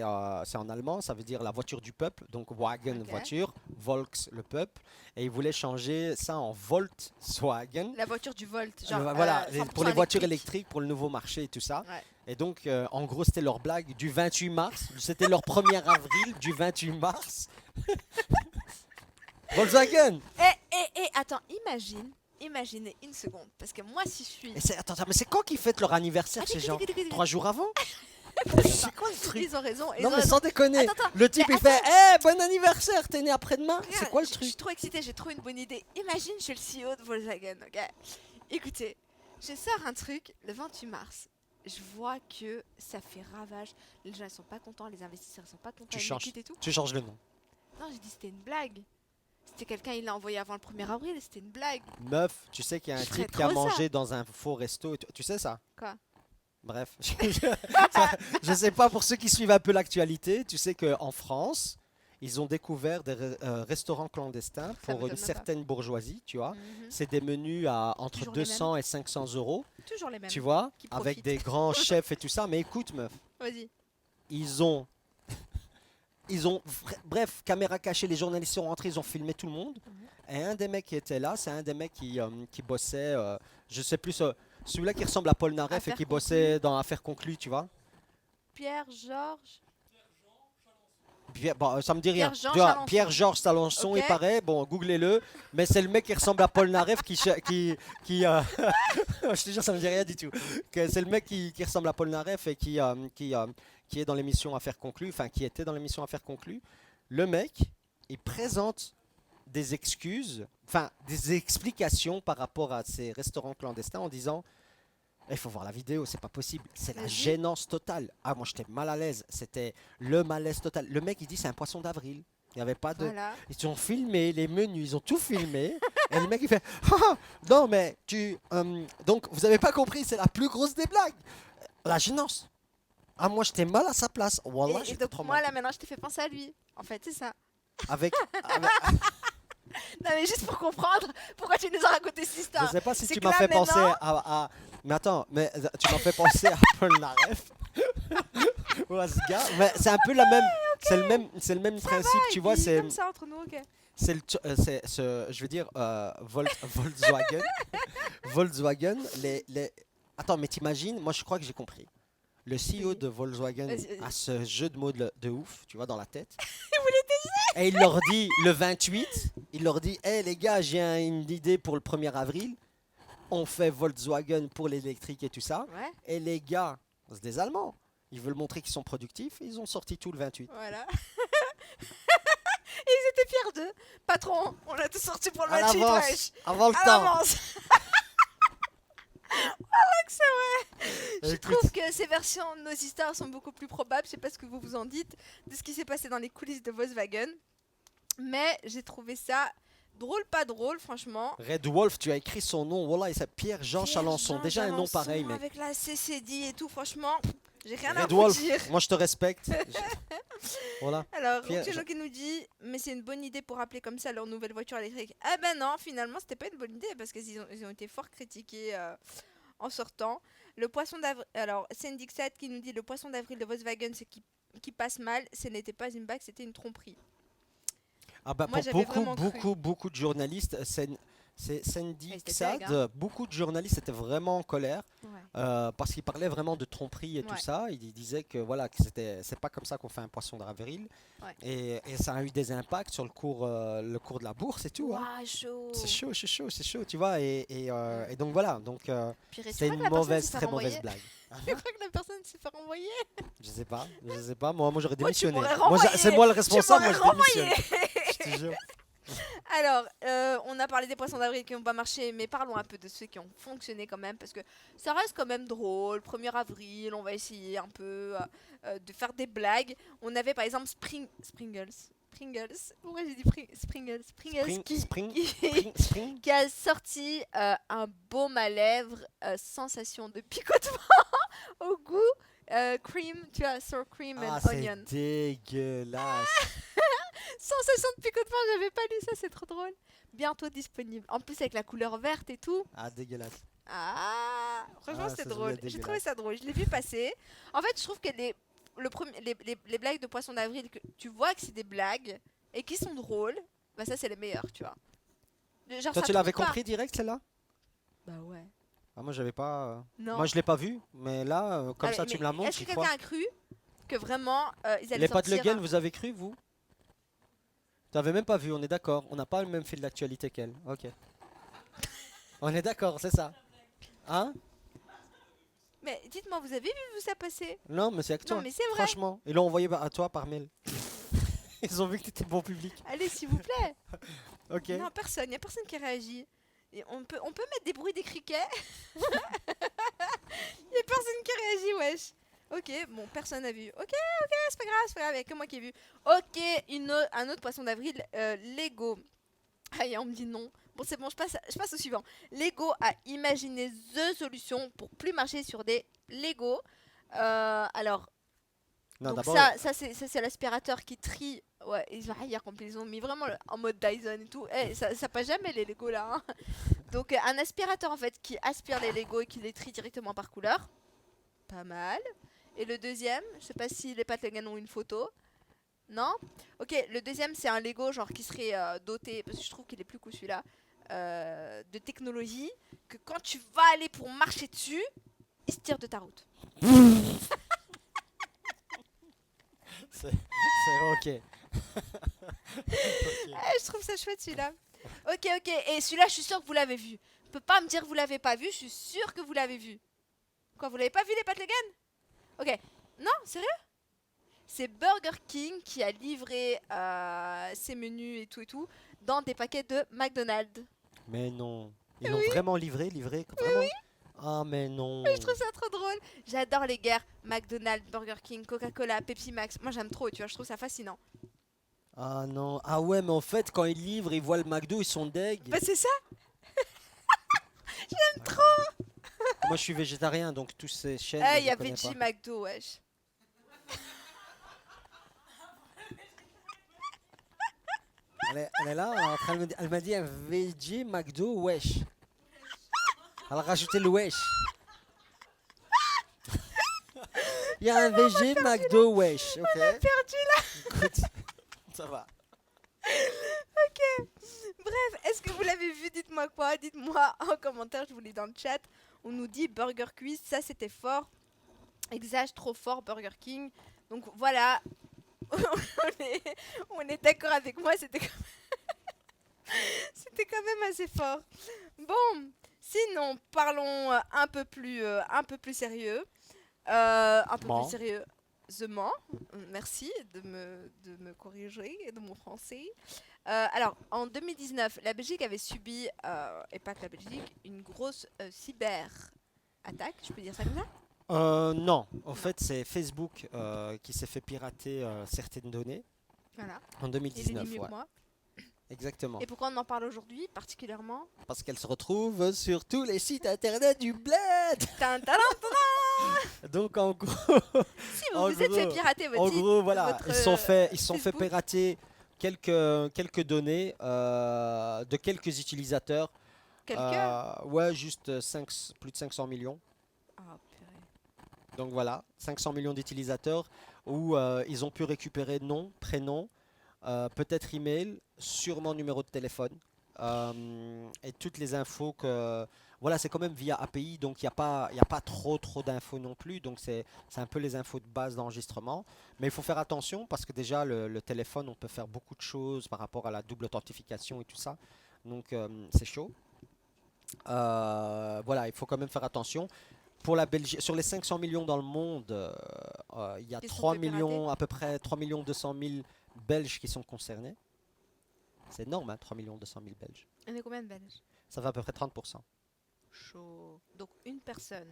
en allemand, ça veut dire la voiture du peuple, donc Wagen Ok. voiture, Volks le peuple, et ils voulaient changer ça en Volkswagen. La voiture du Volt, genre Voilà, 100% pour les voitures électrique. électriques, pour le nouveau marché et tout ça. Ouais. Et donc, en gros, c'était leur blague du 28 mars. C'était leur 1er avril du 28 mars. Volkswagen! Attends, imaginez une seconde, parce que moi si je suis... Attends, mais c'est quand qu'ils fêtent leur anniversaire, ces gens? 3 jours avant? C'est quoi le truc? Ils ont raison. Non, mais sans déconner. Attends, le type, mais il fait hey, bon anniversaire, t'es né après-demain? Regarde, C'est quoi le Je truc? suis trop excitée, j'ai trop une bonne idée. Imagine, je suis le CEO de Volkswagen, ok? Écoutez, je sors un truc le 28 mars. Je vois que ça fait ravage. Les gens ils sont pas contents, les investisseurs ils sont pas contents. Tu ils me changes. quittent et tout. Tu changes le nom. Non, j'ai dit c'était une blague. C'était quelqu'un, il l'a envoyé avant le 1er avril, c'était une blague. Meuf, tu sais qu'il y a un Je ferais type qui a trop ça. mangé dans un faux resto. Tu sais ça? Quoi? Bref, je sais pas pour ceux qui suivent un peu l'actualité, tu sais qu'en France, ils ont découvert des restaurants clandestins pour m'étonne une même pas. certaine bourgeoisie, tu vois. Mhm. C'est des menus à entre Toujours les 200 et 500 euros, Toujours les mêmes. tu vois, qui avec profitent. des grands chefs et tout ça. Mais écoute, meuf, Vas-y. ils ont, bref, caméra cachée, les journalistes sont rentrés, ils ont filmé tout le monde. Et un des mecs qui était là, c'est un des mecs qui bossait, je sais plus, celui-là qui ressemble à Paul Naref et Affaires qui bossait dans Affaires conclues, tu vois. Pierre, Georges. Bon, ça me dit rien. Pierre-Jean Tu vois, Chalençon. Pierre-Georges Salençon, Ok. il paraît. Bon, googlez-le. Mais c'est le mec qui ressemble à Paul Naref je te jure, ça me dit rien du tout. C'est le mec qui ressemble à Paul Naref et qui est dans l'émission Affaires conclues, enfin qui était dans l'émission Affaires conclues. Le mec, il présente des excuses, enfin des explications par rapport à ces restaurants clandestins en disant il faut voir la vidéo, c'est pas possible, c'est la Vas-y. gênance totale. Ah, moi j'étais mal à l'aise, c'était le malaise total. Le mec il dit c'est un poisson d'avril. Il n'y avait pas de. Voilà. Ils ont filmé les menus, ils ont tout filmé. Et le mec il fait ah, non mais donc vous avez pas compris, c'est la plus grosse des blagues. La gênance. Ah, moi j'étais mal à sa place. Wallah, Et j'étais donc trop moi mal. là maintenant je t'ai fait penser à lui. En fait c'est ça. Avec, Non mais juste pour comprendre pourquoi tu nous as raconté cette je histoire. sais pas si C'est tu que m'as là, fait penser maintenant- à. Mais attends, mais tu m'as fait penser à Paul Naref. Ou à ce gars. Mais c'est un peu la même. C'est le même principe, tu vois. Dis C'est comme ça entre nous, ok. c'est le je veux dire Volkswagen. Volkswagen. Attends, mais t'imagines, moi je crois que j'ai compris. Le CEO Oui. de Volkswagen Vas-y, vas-y. a ce jeu de mots de ouf, tu vois, dans la tête. Et il leur dit le 28, il leur dit, hé les gars, j'ai une idée pour le 1er avril. On fait Volkswagen pour l'électrique et tout ça. Ouais, Et les gars, c'est des Allemands. Ils veulent montrer qu'ils sont productifs. Et ils ont sorti tout le 28. voilà. Et ils étaient fiers d'eux. Patron, on a tout sorti pour le À 28, l'avance, wesh. avant le À temps. l'avance. Je Écoute, trouve que ces versions de nos histoires sont beaucoup plus probables. Je sais pas ce que vous vous en dites de ce qui s'est passé dans les coulisses de Volkswagen. Mais j'ai trouvé ça drôle, pas drôle, franchement. Red Wolf, tu as écrit son nom. Voilà, et c'est Pierre-Jean Chalençon. Pierre-Jean Déjà un nom Chalençon pareil, mec. avec la CCD et tout, franchement, j'ai rien à Red vous Wolf, dire. moi je te respecte. Voilà. Alors, Pierre- Roxano qui nous dit, mais c'est une bonne idée pour appeler comme ça leur nouvelle voiture électrique. Ah ben non, finalement, c'était pas une bonne idée parce qu'ils ont été fort critiqués en sortant. Le poisson d'avril. Alors, Sendixat qui nous dit le poisson d'avril de Volkswagen, c'est qui passe mal. Ce n'était pas une blague, c'était une tromperie. Ah bah Moi, pour j'avais vraiment beaucoup de journalistes, c'est Sandy Ouais, c'était Xad, blague, hein. beaucoup de journalistes étaient vraiment en colère Ouais. parce qu'ils parlaient vraiment de tromperie et tout Ouais. ça. Ils disaient que voilà, que c'est pas comme ça qu'on fait un poisson d'avril. Ouais. Et ça a eu des impacts sur le cours de la bourse et tout. Hein. Ouah, chaud. C'est chaud, tu vois. Et donc voilà, donc Purée, tu c'est crois que une la personne mauvaise, s'est fait très mauvaise renvoyer blague. Hein? Tu crois que la personne s'est fait renvoyer Je sais pas. Moi j'aurais Oh, tu démissionné. m'aurais Moi, renvoyé. c'est moi le responsable, moi m'aurais je démissionne. Je te jure. Alors, on a parlé des poissons d'avril qui n'ont pas marché, mais parlons un peu de ceux qui ont fonctionné quand même, parce que ça reste quand même drôle. 1er avril, on va essayer un peu de faire des blagues. On avait par exemple Pringles. Pourquoi j'ai dit Pringles Spring. qui a sorti un baume à lèvres sensation de picotement au goût cream, tu vois, sour cream Ah, and c'est onion. dégueulasse. Sensation de picotement, j'avais pas lu ça, c'est trop drôle. Bientôt disponible. En plus avec la couleur verte et tout. Ah, dégueulasse. Ah, franchement Ah, c'était ça drôle. devait être J'ai trouvé dégueulasse. ça drôle. Je l'ai vu passer. En fait, je trouve que les blagues de poisson d'avril, que tu vois que c'est des blagues et qui sont drôles, bah ça c'est les meilleurs, tu vois. Genre, Toi, ça tu l'avais tourne pas. compris direct, celle-là? Bah ouais. Ah, moi, j'avais pas. Non. Moi, je l'ai pas vu, mais là, comme Ah, ça, mais tu me la montres, est-ce que j'y quelqu'un crois. a cru que vraiment ils allaient Les pas de sortir Leguen, vous avez cru, vous? Tu n'avais même pas vu, on est d'accord. On n'a pas le même fil d'actualité qu'elle. Ok. On est d'accord, c'est ça. Hein? Mais dites-moi, vous avez vu ça passer? Non, mais c'est avec toi. Non, mais c'est vrai. Franchement. Ils l'ont envoyé à toi par mail. Ils ont vu que tu étais bon public. Allez, s'il vous plaît. Ok. Non, personne. Il n'y a personne qui réagit. Et on peut mettre des bruits des criquets. Il n'y a personne qui réagit, wesh. Ok, bon, personne n'a vu. Ok, c'est pas grave, il n'y a que moi qui ai vu. Ok, un autre poisson d'avril, Lego. Aïe, on me dit non. Bon, c'est bon, je passe au suivant. Lego a imaginé The solution pour plus marcher sur des Lego. Alors, Non, donc d'abord, ça c'est l'aspirateur qui trie. Ouais, ils ont rien compris, ils ont mis vraiment en mode Dyson et tout. Eh, ça passe jamais les Lego là. Hein. Donc un aspirateur en fait qui aspire les Lego et qui les trie directement par couleur. Pas mal. Et le deuxième, je sais pas si les Patlegan ont une photo. Non. Ok, le deuxième c'est un Lego genre qui serait doté, parce que je trouve qu'il est plus cool celui-là, de technologie, que quand tu vas aller pour marcher dessus, il se tire de ta route. c'est ok. Ok. Je trouve ça chouette celui-là. Ok, et celui-là je suis sûre que vous l'avez vu. On peut pas me dire que vous l'avez pas vu, je suis sûre que vous l'avez vu. Quoi, vous l'avez pas vu les pâtes Legan? Ok. Non, sérieux? C'est Burger King qui a livré ses menus et tout dans des paquets de McDonald's. Mais non. Ils l'ont vraiment livré, vraiment? Ah, mais non. Je trouve ça trop drôle. J'adore les guerres McDonald's, Burger King, Coca-Cola, Pepsi Max. Moi j'aime trop, tu vois, je trouve ça fascinant. Ah non. Ah ouais, mais en fait, quand ils livrent, ils voient le McDo, ils sont deg. Bah c'est ça. Moi, je suis végétarien, donc tous ces chaînes, Ah, je il y a connais Veggie pas. McDo, wesh. Elle est là, en train de me dire- elle m'a dit un VG McDo, wesh. Elle a rajouté le wesh. Il y a un VG McDo, wesh. Ok. Perdu là. Écoute, ça va. Bref, est-ce que vous l'avez vu? Dites-moi quoi. Dites-moi en commentaire, je vous lis dans le chat. On nous dit Burger Quiz, ça c'était fort. exagère trop fort Burger King. Donc voilà, on est d'accord avec moi, c'était quand même assez fort. Bon, sinon, parlons un peu plus sérieux. Un peu plus Bon. sérieusement. Merci de me corriger de mon français. Alors, en 2019, la Belgique avait subi, et pas que la Belgique, une grosse cyber-attaque, je peux dire ça comme ça? Non, en Non. fait, c'est Facebook qui s'est fait pirater certaines données Voilà, en il est dit 2019, mieux ouais, que moi. exactement. Et pourquoi on en parle aujourd'hui, particulièrement? Parce qu'elle se retrouve sur tous les sites internet du bled. Tin, tin, tin. Donc en gros, Si vous en vous êtes fait gros, pirater en gros, voilà, votre ils se sont fait Facebook, pirater quelques données de quelques utilisateurs. quelqu'un? Ouais, juste plus de 500 millions. Ah, purée. Donc voilà, 500 millions d'utilisateurs où ils ont pu récupérer nom, prénom, peut-être email, sûrement numéro de téléphone et toutes les infos que... Voilà, c'est quand même via API, donc il y a pas trop d'infos non plus, donc c'est un peu les infos de base d'enregistrement. Mais il faut faire attention parce que déjà le téléphone, on peut faire beaucoup de choses par rapport à la double authentification et tout ça, donc c'est chaud. Voilà, il faut quand même faire attention. Pour la Belgique, sur les 500 millions dans le monde, il y a Ils se sont 3 fait pirater. millions, à peu près 3 millions 200 000 Belges qui sont concernés. C'est énorme, hein, 3 millions 200 000 Belges. On est combien de Belges? Ça fait à peu près 30%. Chaud. Donc une personne.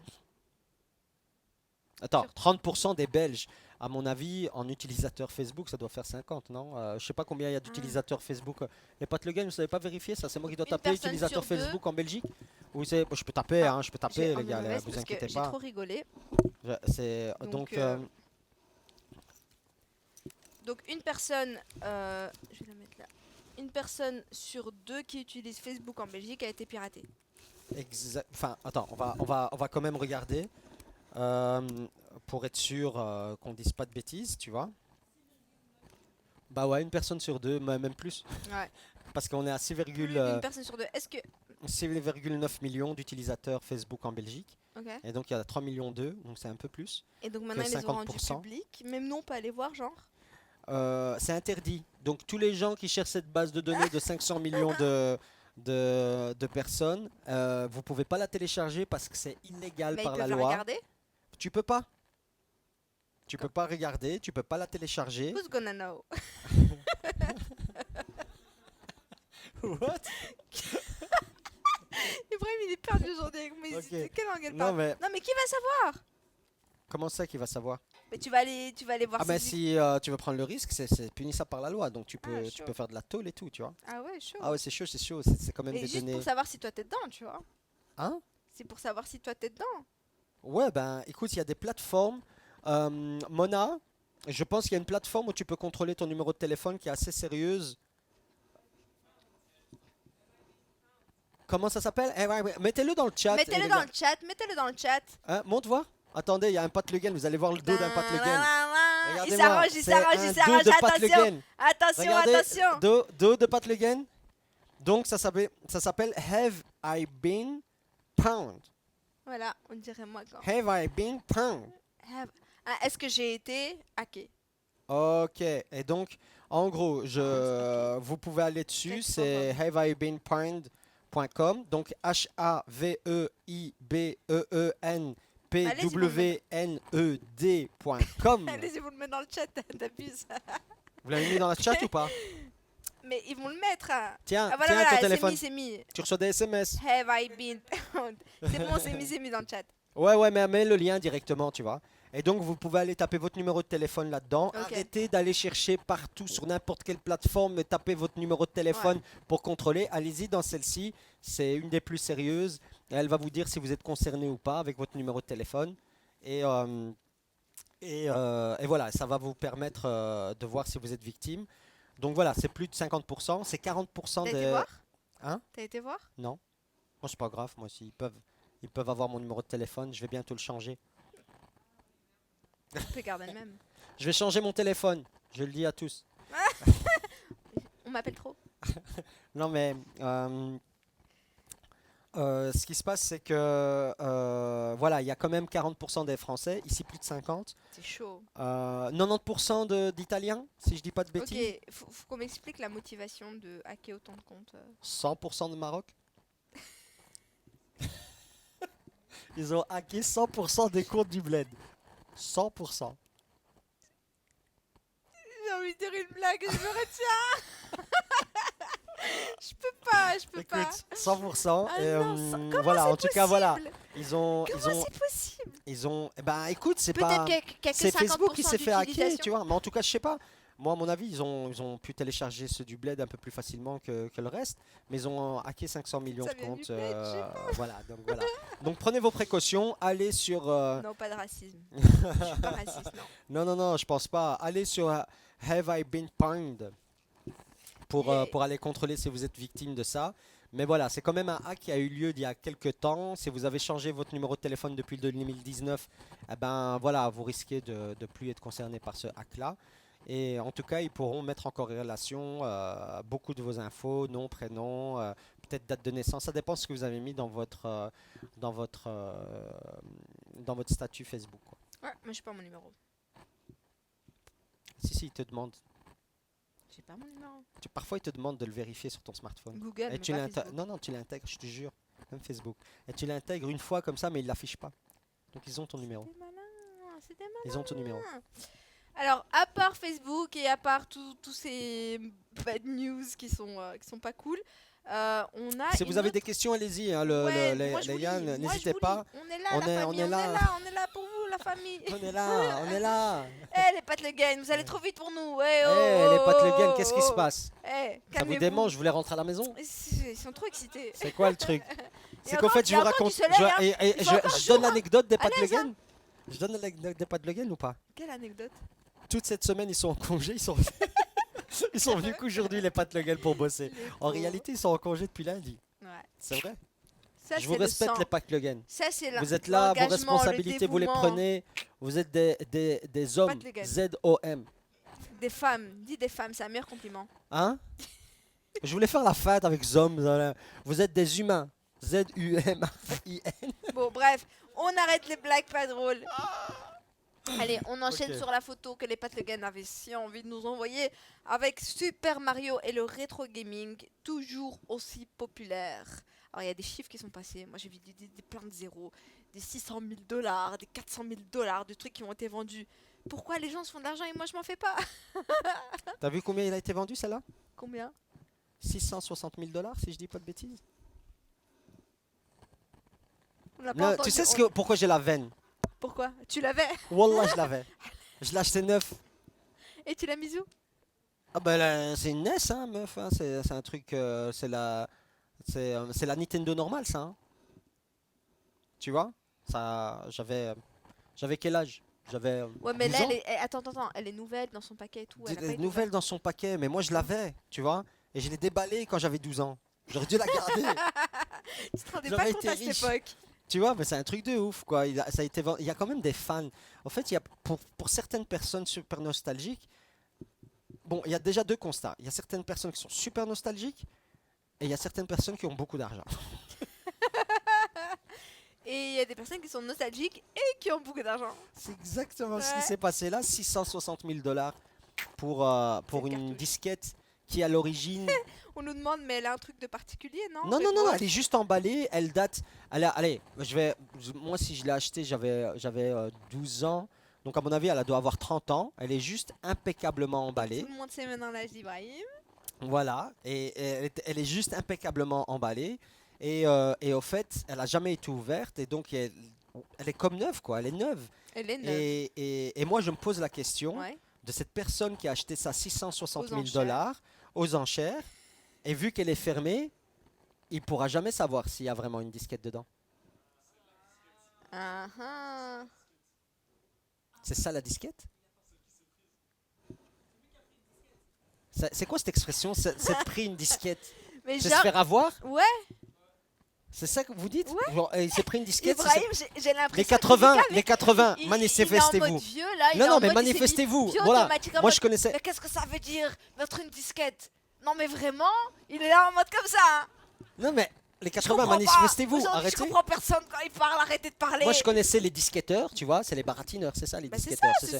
Attends, Sur... 30% des Belges, à mon avis, en utilisateurs Facebook, ça doit faire 50, non? Je sais pas combien il y a Ah. d'utilisateurs Facebook. Et pas le gain, vous savez pas vérifier ça? C'est moi qui dois Une taper personne sur utilisateur deux. Facebook en Belgique? Ou c'est... Je peux taper, Ah, hein, je peux j'ai taper, les une gars, mauvaise vous parce que inquiétez j'ai pas. trop rigolé. C'est Donc, donc une personne, je vais la mettre là. Une personne sur deux qui utilise Facebook en Belgique a été piratée. Enfin, attends, on va quand même regarder euh, pour être sûr qu'on dise pas de bêtises, tu vois. Bah ouais, une personne sur deux, même plus, Ouais. parce qu'on est à Plus d'une personne sur deux. Est-ce que... 6,9 millions d'utilisateurs Facebook en Belgique, Ok. et donc il y a 3 millions d'eux, donc c'est un peu plus Et donc que maintenant ils les ont rendus 50%. publics. Même nous on peut aller voir genre. C'est interdit. Donc tous les gens qui cherchent cette base de données de 500 millions de personnes, vous pouvez pas la télécharger parce que c'est illégal Mais ils par la peuvent la loi. regarder. Tu peux pas. Tu peux pas regarder, tu peux pas la télécharger. Who's gonna know? What? Ibrahim il est perdu aujourd'hui avec moi. Ok. De quelle langue elle Non parle? mais Non mais qui va savoir? comment ça qu'il va savoir? Mais tu vas aller voir Ah ben si... si tu veux prendre le risque, c'est punissable par la loi, donc Ah, tu chaud. peux faire de la tôle et tout, tu vois. Ah ouais, chaud. Ah ouais, c'est chaud, c'est quand même Mais des juste données. pour savoir si toi t'es dedans, tu vois. Hein? C'est pour savoir si toi t'es dedans. Ouais, ben écoute, il y a des plateformes. Mona, je pense qu'il y a une plateforme où tu peux contrôler ton numéro de téléphone qui est assez sérieuse. Comment ça s'appelle? Eh ouais, ouais, mettez-le dans le chat. Mettez-le les dans gars. le chat, mettez-le dans le chat. Hein, monte voir. Attendez, il y a un Pat Le Guen, vous allez voir le dos d'un Pat Le Guen. Il Regardez-moi, s'arrange, il c'est s'arrange, un il s'arrange. dos de Pat Le Attention, Guen. attention, Regardez, attention. dos de Pat Le Guen. Donc ça s'appelle Have I Been Pound? Voilà, on dirait moi quand. Have I Been Pound? Ah, est-ce que j'ai été hacké? Ok, et donc en gros, Ok. vous pouvez aller dessus, Check c'est haveibeenpound.com, donc HAVEIBEENPWNED.com. Allez-y, vous le mettez dans le chat, t'abuses. Vous l'avez mis dans la chat ou pas? Mais ils vont le mettre. Hein. Tiens, Ah voilà, tiens ton voilà, téléphone. c'est mis. Tu reçois des SMS. Have I been found? C'est bon, c'est mis dans le chat. Ouais, mais mets le lien directement, tu vois. Et donc, vous pouvez aller taper votre numéro de téléphone là-dedans. Ok. Arrêtez d'aller chercher partout sur n'importe quelle plateforme et taper votre numéro de téléphone pour contrôler. Allez-y dans celle-ci. C'est une des plus sérieuses. Et elle va vous dire si vous êtes concerné ou pas avec votre numéro de téléphone. Et voilà, ça va vous permettre de voir si vous êtes victime. Donc voilà, c'est plus de 50%. C'est 40% T'as été des... voir? Hein? T'as été voir? Non. Moi, c'est pas grave. Moi, s'ils ils peuvent avoir mon numéro de téléphone. Je vais bientôt le changer. Tu peux garder le même. Je vais changer mon téléphone. Je le dis à tous. On m'appelle trop. Non, mais Ce qui se passe, c'est que voilà, il y a quand même 40% des Français, ici plus de 50, C'est chaud. 90% d'Italiens, si je dis pas de Ok, bêtises, faut qu'on m'explique la motivation de hacker autant de comptes. 100% de Maroc. Ils ont hacké 100% des comptes du bled. 100%. J'ai envie de dire une blague, je me retiens. Je peux pas. Écoute, 100%. Ah et, non, comment voilà, c'est en tout cas, voilà. possible? Ils ont, C'est possible. eh ben, écoute, c'est Peut-être pas, qu'il y a que c'est Facebook qui 50% s'est fait hacker, d'utilisation. tu vois. Mais en tout cas, je sais pas. Moi, à mon avis, ils ont pu télécharger ceux du bled un peu plus facilement que le reste, mais ils ont hacké 500 millions Ça de vient du comptes. bled, je sais Voilà, donc voilà. Donc prenez vos précautions, allez sur. Non, pas de racisme. Je suis pas raciste, non. Non, je pense pas. Allez sur Have I Been Pwned Yeah. pour aller contrôler si vous êtes victime de ça. Mais voilà, c'est quand même un hack qui a eu lieu il y a quelques temps. Si vous avez changé votre numéro de téléphone depuis le 2019, eh ben voilà, vous risquez de ne plus être concerné par ce hack-là. Et en tout cas, ils pourront mettre en corrélation beaucoup de vos infos, nom, prénom, peut-être date de naissance. Ça dépend de ce que vous avez mis dans votre, euh, dans votre statut Facebook, quoi. Ouais, mais j'ai pas mon numéro. Si, ils te demandent. J'ai pas mon numéro. Parfois, ils te demandent de le vérifier sur ton smartphone. Google, Et mais tu pas l'intègres. Facebook. Non, tu l'intègres, je te jure. Même Facebook. Et tu l'intègres une fois comme ça, mais ils l'affichent pas. Donc ils ont ton numéro. C'était malin, c'était malin. Ils ont ton numéro. Alors, à part Facebook et à part tous ces bad news qui sont pas cool, on a Si vous avez des questions, allez-y, hein, Ouais, les moi, je vous lis. Yann, Moi, je n'hésitez vous pas. lis. On est là, On la est- famille, on est là. on est là pour vous, la famille. On est là, on est là. Eh, les pattes le gain, vous allez trop vite pour nous. Eh, Eh, oh, les potes le oh, gain, qu'est-ce qui se oh. passe? Eh, Ça vous calmez-vous. démange, je voulais rentrer à la maison? Ils sont trop excités. C'est quoi le truc? C'est qu'en encore- fait, il je y a vous encore raconte. du soleil, hein. Il fait encore Je donne chaud, hein. l'anecdote des Pat Allez, Le Guen. Je donne l'anecdote des Pat Le Guen ou pas? Quelle anecdote? Toute cette semaine, ils sont en congé. Ils sont venus qu'aujourd'hui, les Pat Le Guen, pour bosser. Les En pauvres. réalité, ils sont en congé depuis lundi. Ouais. C'est vrai. Ça, Je vous c'est le respecte, sang. les Pat Le Guen. Ça, c'est Vous êtes là, vos l'engagement, responsabilités, vous les dévouement. prenez. Vous êtes des hommes. Pat Le Guen. Z-O-M. Des femmes. Dis des femmes, c'est un meilleur compliment. Hein? Je voulais faire la fête avec Zom. Vous êtes des humains. Z-U-M-I-N. Bon, bref, on arrête les blagues pas drôles. Allez, on enchaîne Ok. sur la photo que les Pat Le Guen avaient si envie de nous envoyer avec Super Mario et le rétro gaming, toujours aussi populaire. Alors, il y a des chiffres qui sont passés. Moi, j'ai vu des plein de zéros, des 600 000 $, des 400 000 $, de trucs qui ont été vendus. Pourquoi les gens se font de l'argent et moi, je m'en fais pas? T'as vu combien il a été vendu, celle-là? Combien? 660 000 $, si je dis pas de bêtises. On l'a pas Là, entendu. tu sais pourquoi j'ai la veine? Pourquoi? Tu l'avais Wallah, je l'avais. Je l'ai acheté neuf. et tu l'as mis où? Ah ben là, c'est une NES, hein, meuf. Hein. C'est un truc, c'est la Nintendo normale, ça. Hein. Tu vois? Ça, j'avais quel âge? J'avais Ouais, mais 12 là, ans. attends, elle est nouvelle dans son paquet et tout. Elle a pas Des été nouvelles dans son paquet, mais moi je l'avais, tu vois? Et je l'ai déballé quand j'avais 12 ans. J'aurais dû la garder. Tu te rendais J'aurais pas compte été à cette riche. époque. Tu vois, mais c'est un truc de ouf, quoi. Ça a été, il y a quand même des fans. En fait, il y a, pour certaines personnes super nostalgiques, bon, il y a déjà deux constats. Il y a certaines personnes qui sont super nostalgiques et il y a certaines personnes qui ont beaucoup d'argent. Et il y a des personnes qui sont nostalgiques et qui ont beaucoup d'argent. C'est exactement ce qui Ouais. s'est passé là. 660 000 $ pour Cette une cartouche. disquette qui, à l'origine. On nous demande, mais elle a un truc de particulier, non? Non, Mais non, non, bon, elle est juste emballée. Elle date. Allez, moi, si je l'ai achetée, j'avais 12 ans. Donc, à mon avis, elle doit avoir 30 ans. Elle est juste impeccablement emballée. Tout le monde sait maintenant l'âge d'Ibrahim. Voilà. Et elle est juste impeccablement emballée. Et au fait, elle a jamais été ouverte. Et donc, elle est comme neuve, quoi. Elle est neuve. Elle est neuve. Et moi, je me pose la question Ouais. de cette personne qui a acheté ça 660 000 Aux enchères. $ aux enchères. Et vu qu'elle est fermée, il pourra jamais savoir s'il y a vraiment une disquette dedans. Ah, ah. C'est ça la disquette? C'est quoi cette expression? C'est pris une disquette. Mais C'est se genre, faire avoir? ouais, C'est ça que vous dites? Ouais. Genre, il s'est pris une disquette? Ibrahim, j'ai l'impression. Les 80, qu'il est les 80, il est en manifestez-vous. mode vieux, là, il est Non, en non, mais mode, il s'est mis manifestez-vous. vieux Voilà. automatique, en Moi, mode, je connaissais. mais qu'est-ce que ça veut dire, mettre une disquette? Non, mais vraiment, il est là en mode comme ça. Hein. Non, mais Les Je 80, comprends pas. manifestez-vous, Aujourd'hui, arrêtez. Je comprends personne quand il parle, arrêtez de parler. Moi, je connaissais les disquetteurs, tu vois, c'est les baratineurs, c'est ça, les Bah, c'est disquetteurs. c'est ça.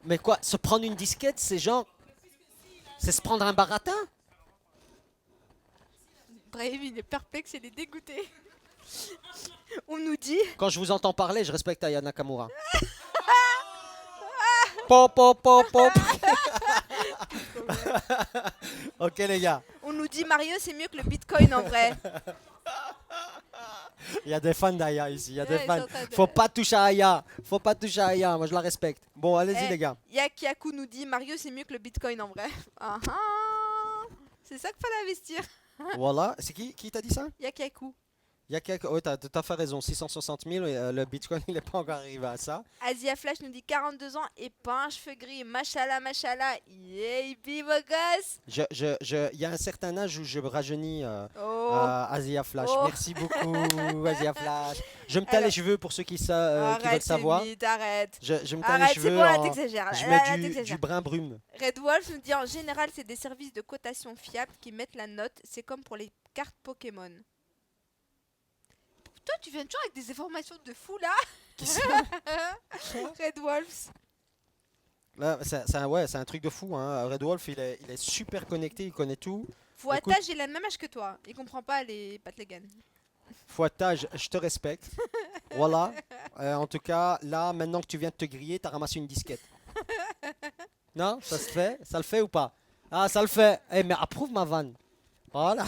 Mais quoi, se prendre une disquette, c'est genre. C'est se prendre un baratin? Brahim, il est perplexe, il est dégoûté. On nous dit... Quand je vous entends parler, je respecte Aya Nakamura. Pop, pop, pop, pop. Ok, les gars. On nous dit Mario, c'est mieux que le Bitcoin en vrai. Il y a des fans d'Aya ici, il y a Ouais, des ils sont fans. en train de- Faut pas toucher à Aya. Faut pas toucher à Aya, moi je la respecte. Bon, allez-y, Eh, les gars. Yakiaku nous dit Mario, c'est mieux que le Bitcoin en vrai. Ah ah. C'est ça qu'il fallait investir. Voilà. C'est qui t'a dit ça? Yakiaku. Il y a quelques... Oui, t'as tout à fait raison. 660 000, le Bitcoin, il n'est pas encore arrivé à ça. Asia Flash nous dit 42 ans et pas un cheveu gris. Machallah, machallah. Yeah, hippie, beau gosse. Il y a un certain âge où je rajeunis Oh. Asia Flash. Oh. Merci beaucoup, Asia Flash. Je me teins Alors- les cheveux pour ceux qui veulent Arrête, savoir. Limite, arrête. Je me teins les Arrête, c'est cheveux. bon, là, t'exagères. Je Là, mets là, du t'exagères. brun brume. Red Wolf nous dit en général, c'est des services de cotation fiables qui mettent la note. C'est comme pour les cartes Pokémon. Toi, tu viens toujours avec des informations de fou là. Qui ça? Red Wolves. Là, c'est un truc de fou. Hein. Red Wolf, il est super connecté, il connaît tout. Fouettage, il a le même âge que toi. Il comprend pas les Patlegan. Fouettage, je te respecte. Voilà. En tout cas, là, maintenant que tu viens de te griller, t'as ramassé une disquette. Non, ça se fait? Ça le fait ou pas? Ah, ça le fait. Eh, mais approuve ma vanne. Voilà.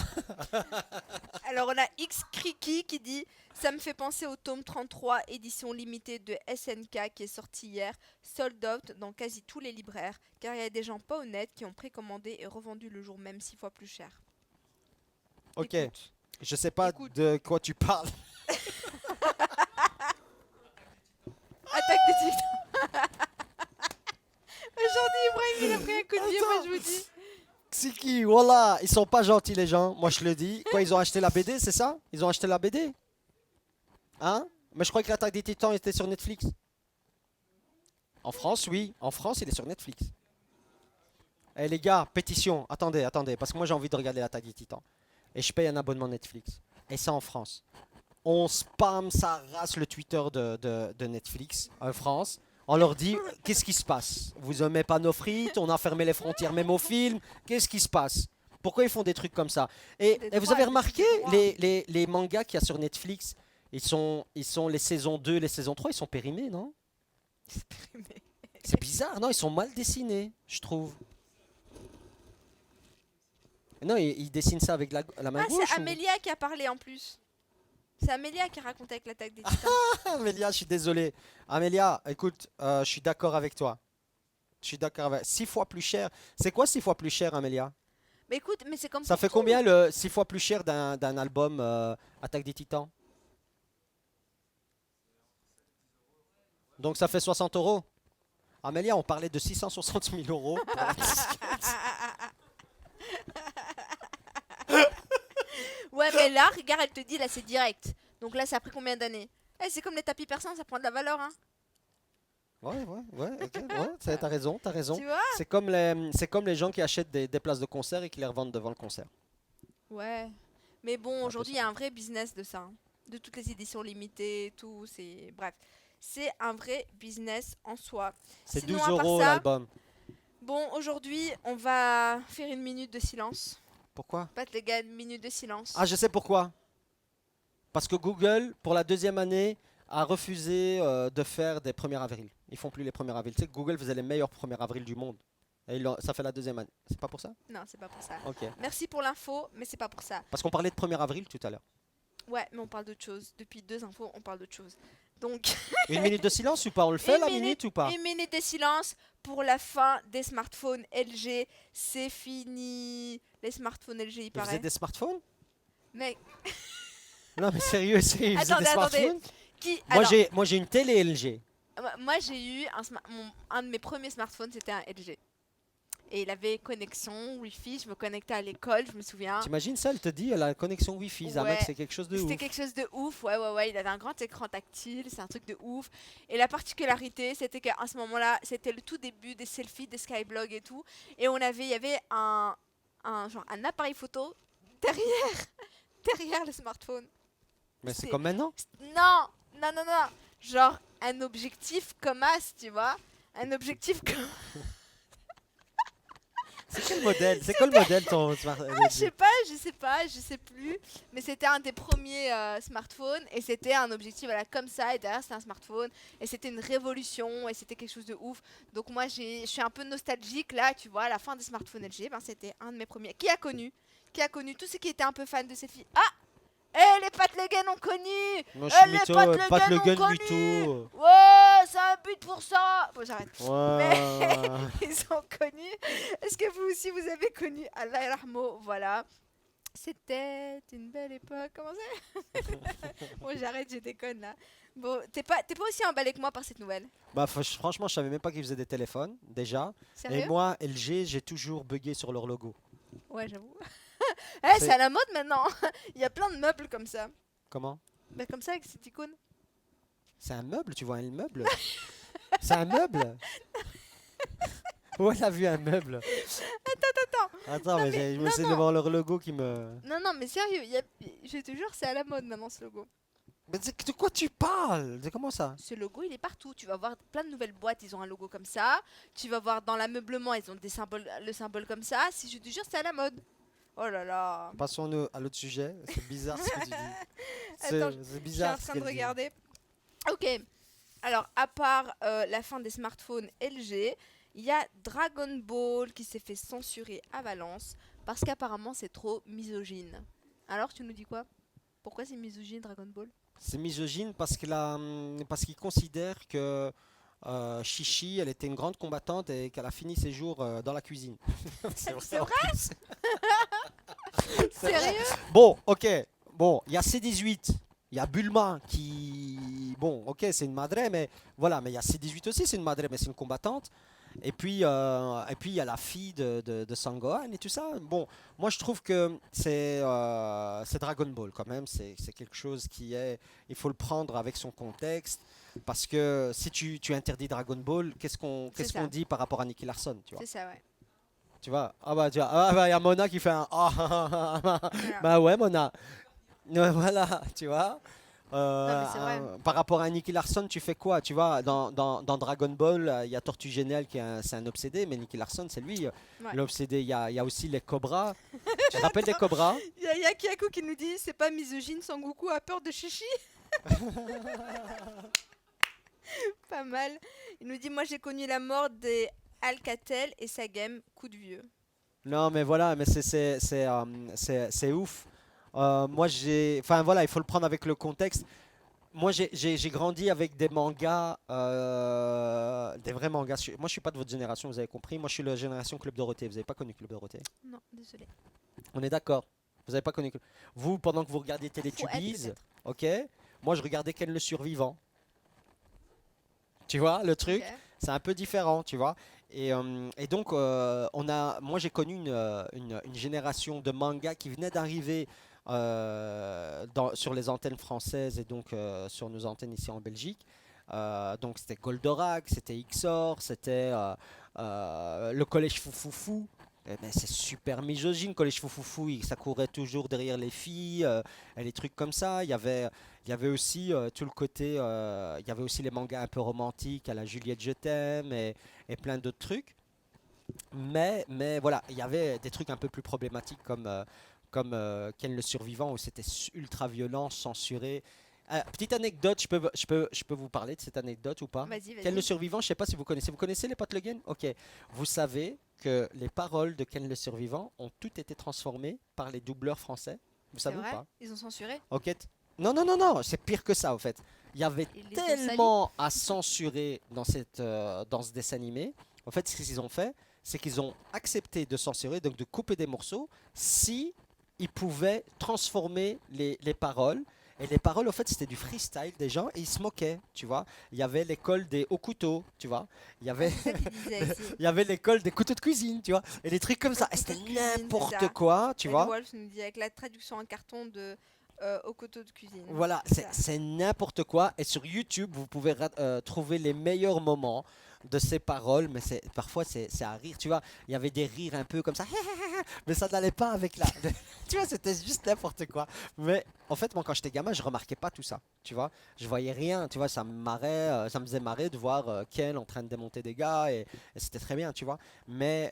Alors on a X Kriki qui dit ça me fait penser au tome 33 édition limitée de SNK qui est sorti hier, sold out dans quasi tous les libraires car il y a des gens pas honnêtes qui ont précommandé et revendu le jour même 6 fois plus cher. Ok. Écoute. Je sais pas Écoute. de quoi tu parles. Attaque des titans. Aujourd'hui Ibrahim il a pris un coup de pied, moi je vous dis. C'est qui? Voilà. Ils sont pas gentils, les gens. Moi, je le dis. Quoi, ils ont acheté la BD, c'est ça? Ils ont acheté la BD? Hein? Mais je crois que l'Attaque des Titans était sur Netflix. En France, oui. En France, il est sur Netflix. Eh les gars, pétition. Attendez, parce que moi j'ai envie de regarder l'Attaque des Titans. Et je paye un abonnement Netflix. Et ça en France. On spam sa race le Twitter de Netflix en France. On leur dit, qu'est-ce qui se passe? Vous aimez pas nos frites? On a fermé les frontières même aux films. Qu'est-ce qui se passe? Pourquoi ils font des trucs comme ça? Et Des vous droits, avez remarqué, des droits. les mangas qu'il y a sur Netflix, ils sont les saisons 2, les saisons 3, ils sont périmés, non? C'est bizarre, non? Ils sont mal dessinés, je trouve. Non, ils dessinent ça avec la main Ah gauche. c'est ou- Amélia qui a parlé en plus. C'est Amélia qui raconte avec l'attaque des titans. Amélia, je suis désolé. Amélia, écoute, je suis d'accord avec toi. Je suis d'accord avec... 6 fois plus cher. C'est quoi 6 fois plus cher, Amélia? Mais écoute, mais c'est comme Ça pour fait tout. combien le 6 fois plus cher d'un album Attaque des Titans? Donc ça fait 60 euros. Amélia, on parlait de 660 000 euros. Pour la disquette. Ouais, mais là, regarde, elle te dit, là, c'est direct. Donc là, ça a pris combien d'années? Eh, c'est comme les tapis persans, ça prend de la valeur, hein. Ouais, ok, t'as raison, t'as raison. Tu vois? C'est comme les gens qui achètent des places de concert et qui les revendent devant le concert. Ouais. Mais bon, peu aujourd'hui, il y a un vrai business de ça. Hein. De toutes les éditions limitées, tout, c'est... Bref. C'est un vrai business en soi. C'est Sinon, 12 à part euros ça- l'album. Bon, aujourd'hui, on va faire une minute de silence. Pourquoi? Pat les gars, une minute de silence. Ah, je sais pourquoi. Parce que Google, pour la deuxième année, a refusé de faire des 1er avril. Ils font plus les 1er avril. Tu sais que Google faisait les meilleurs 1er avril du monde. Et ça fait la deuxième année. C'est pas pour ça? Non, c'est pas pour ça. Ok. Merci pour l'info, mais c'est pas pour ça. Parce qu'on parlait de 1er avril tout à l'heure. Ouais, mais on parle d'autre chose. Depuis 2 infos, on parle d'autre chose. Donc, Une minute de silence ou pas? On le fait Une la minute, minute ou pas? une minute de silence pour la fin des smartphones LG. C'est fini. Les smartphones LG, il Ils paraît. faisaient des smartphones? Mec, Non mais sérieux, ils faisaient des Attendez, smartphones? qui... Moi Alors, j'ai une télé LG. moi, j'ai eu un de mes premiers smartphones, c'était un LG. Et il avait connexion Wi-Fi. Je me connectais à l'école, je me souviens. T'imagines ça? Elle te dit, elle a une connexion Wi-Fi. Zamek, Ouais. c'est quelque chose de C'était ouf. quelque chose de ouf, ouais. Il avait un grand écran tactile, c'est un truc de ouf. Et la particularité, c'était qu'à ce moment-là, c'était le tout début des selfies, des skyblogs et tout. Et il y avait un appareil photo derrière, derrière le smartphone. Mais c'est C'est- comme maintenant. Non, non, non, non. Genre un objectif comme as, tu vois. Un objectif comme... C'est quel modèle? C'est quoi le modèle ton smart Je sais plus. Mais c'était un des premiers smartphones et c'était un objectif voilà, comme ça et derrière c'était un smartphone et c'était une révolution et c'était quelque chose de ouf. Donc moi je suis un peu nostalgique là, tu vois, à la fin des smartphones LG, ben, c'était un de mes premiers. Qui a connu tous ceux qui étaient un peu fans de ces filles. Ah, les Pat Le Guen ont connu. Moi, je suis Les mytho, Pat Le Pat Le Guen ont Guen connu. mytho. Ouais, c'est un but pour ça. Bon, j'arrête. Ouais. Ils ont connu. Est-ce que vous aussi vous avez connu Allah Yarhamo? Voilà. C'était une belle époque. Comment ça? Bon, j'arrête, je déconne là. Bon, t'es pas aussi emballé que moi par cette nouvelle. Bah, franchement, je savais même pas qu'ils faisaient des téléphones, déjà. Et Sérieux? moi, LG, j'ai toujours bugué sur leur logo. Ouais, j'avoue. C'est- C'est à la mode maintenant. Il y a plein de meubles comme ça. Comment? Bah, comme ça avec cette icône. C'est un meuble, tu vois un meuble? C'est un meuble? Où elle a vu un meuble? Attends, mais je me non, suis non. devant leur logo qui me... Non, non, mais sérieux, je te jure, c'est à la mode maintenant ce logo. Mais de quoi tu parles? C'est comment ça? Ce logo, il est partout. Tu vas voir plein de nouvelles boîtes, ils ont un logo comme ça. Tu vas voir dans l'ameublement, ils ont des symboles, le symbole comme ça. Si je te jure, c'est à la mode. Oh là là. Passons à l'autre sujet. C'est bizarre ce que tu dis. Attends, C'est Je suis en bizarre ce train de qu'elle dit. regarder. Ok. Alors, à part la fin des smartphones LG, il y a Dragon Ball qui s'est fait censurer à Valence parce qu'apparemment c'est trop misogyne. Alors, tu nous dis quoi? Pourquoi c'est misogyne Dragon Ball? C'est misogyne parce qu'il considère que Chichi, elle était une grande combattante et qu'elle a fini ses jours dans la cuisine. C'est en vrai? plus. C'est vrai. Sérieux? Bon, ok. Bon, il y a C18. Il y a Bulma qui... Bon, ok, c'est une madre, mais voilà. Mais il y a C18 aussi, c'est une madre, mais c'est une combattante. Et puis il y a la fille de Sangohan et tout ça. Bon, moi je trouve que c'est Dragon Ball quand même. C'est quelque chose qui est... Il faut le prendre avec son contexte. Parce que si tu interdis Dragon Ball, qu'est-ce qu'on ça. dit par rapport à Nicky Larson, tu vois? C'est ça, ouais. Tu vois? Ah bah, il y a Mona qui fait un... Voilà. Bah ouais, Mona. Voilà, tu vois. Non, mais c'est vrai. Par rapport à Nicky Larson, tu fais quoi? Tu vois, dans Dragon Ball, il y a Tortue Géniale c'est un obsédé, mais Nicky Larson, c'est lui Ouais. l'obsédé. Il y a aussi les Cobras. Tu te rappelles des Cobras? Il y a Kyaku qui nous dit c'est pas misogyne, Sangoku a peur de Chichi. Pas mal. Il nous dit moi j'ai connu la mort des Alcatel et sa game, coup de vieux. Non, mais voilà, mais c'est ouf. Moi, enfin voilà, il faut le prendre avec le contexte. Moi, j'ai grandi avec des mangas, des vrais mangas. Moi, je suis pas de votre génération, vous avez compris. Moi, je suis la génération Club Dorothée. Vous avez pas connu Club Dorothée? Non, désolé. On est d'accord. Vous avez pas connu. Vous, pendant que vous regardiez Faut être, Télétubies, peut-être. ok. Moi, je regardais Ken le Survivant. Tu vois, le truc, Ok. c'est un peu différent, tu vois. Et donc, moi, j'ai connu une génération de mangas qui venait d'arriver sur les antennes françaises et donc sur nos antennes ici en Belgique. Donc, c'était Goldorak, c'était Xor, c'était le Collège Foufoufou. Eh ben, c'est super misogyne, Collège Foufoufou, ça courait toujours derrière les filles, et les trucs comme ça. Il y avait aussi tout le côté, il y avait aussi les mangas un peu romantiques à la Juliette Je t'aime et plein d'autres trucs. Mais voilà, il y avait des trucs un peu plus problématiques comme Ken le Survivant où c'était ultra violent, censuré. Petite anecdote, je peux vous parler de cette anecdote ou pas? Vas-y, Ken le vas-y. Survivant, je sais pas si vous connaissez. Vous connaissez les Pat Le Guen? Ok. Vous savez que les paroles de Ken le Survivant ont toutes été transformées par les doubleurs français? Vous C'est savez ou vrai? pas? Ils ont censuré? Ok. Non, non, non, non, c'est pire que ça, en fait. Il y avait Ils les ont salis? tellement à censurer dans ce dessin animé. En fait, ce qu'ils ont fait, c'est qu'ils ont accepté de censurer, donc de couper des morceaux, si ils pouvaient transformer les paroles. Et les paroles, en fait, c'était du freestyle des gens et ils se moquaient, tu vois. Il y avait l'école des hauts couteaux, tu vois. Il y avait, C'est ça qu'ils disaient ici. il y avait l'école des couteaux de cuisine, tu vois. Et des trucs comme ça. Et Couteaux c'était de cuisine, c'est n'importe ça. quoi, tu Ed vois. Wolf nous dit avec la traduction en carton de au couteau de cuisine. Voilà, C'est ça. c'est n'importe quoi. Et sur YouTube, vous pouvez trouver les meilleurs moments de ses paroles, mais parfois c'est à rire. Tu vois, il y avait des rires un peu comme ça, mais ça n'allait pas avec la. Tu vois, c'était juste n'importe quoi. Mais en fait, moi, quand j'étais gamin, je remarquais pas tout ça. Tu vois, je voyais rien. Tu vois, ça me marrait, ça me faisait marrer de voir Ken en train de démonter des gars et c'était très bien, tu vois. Mais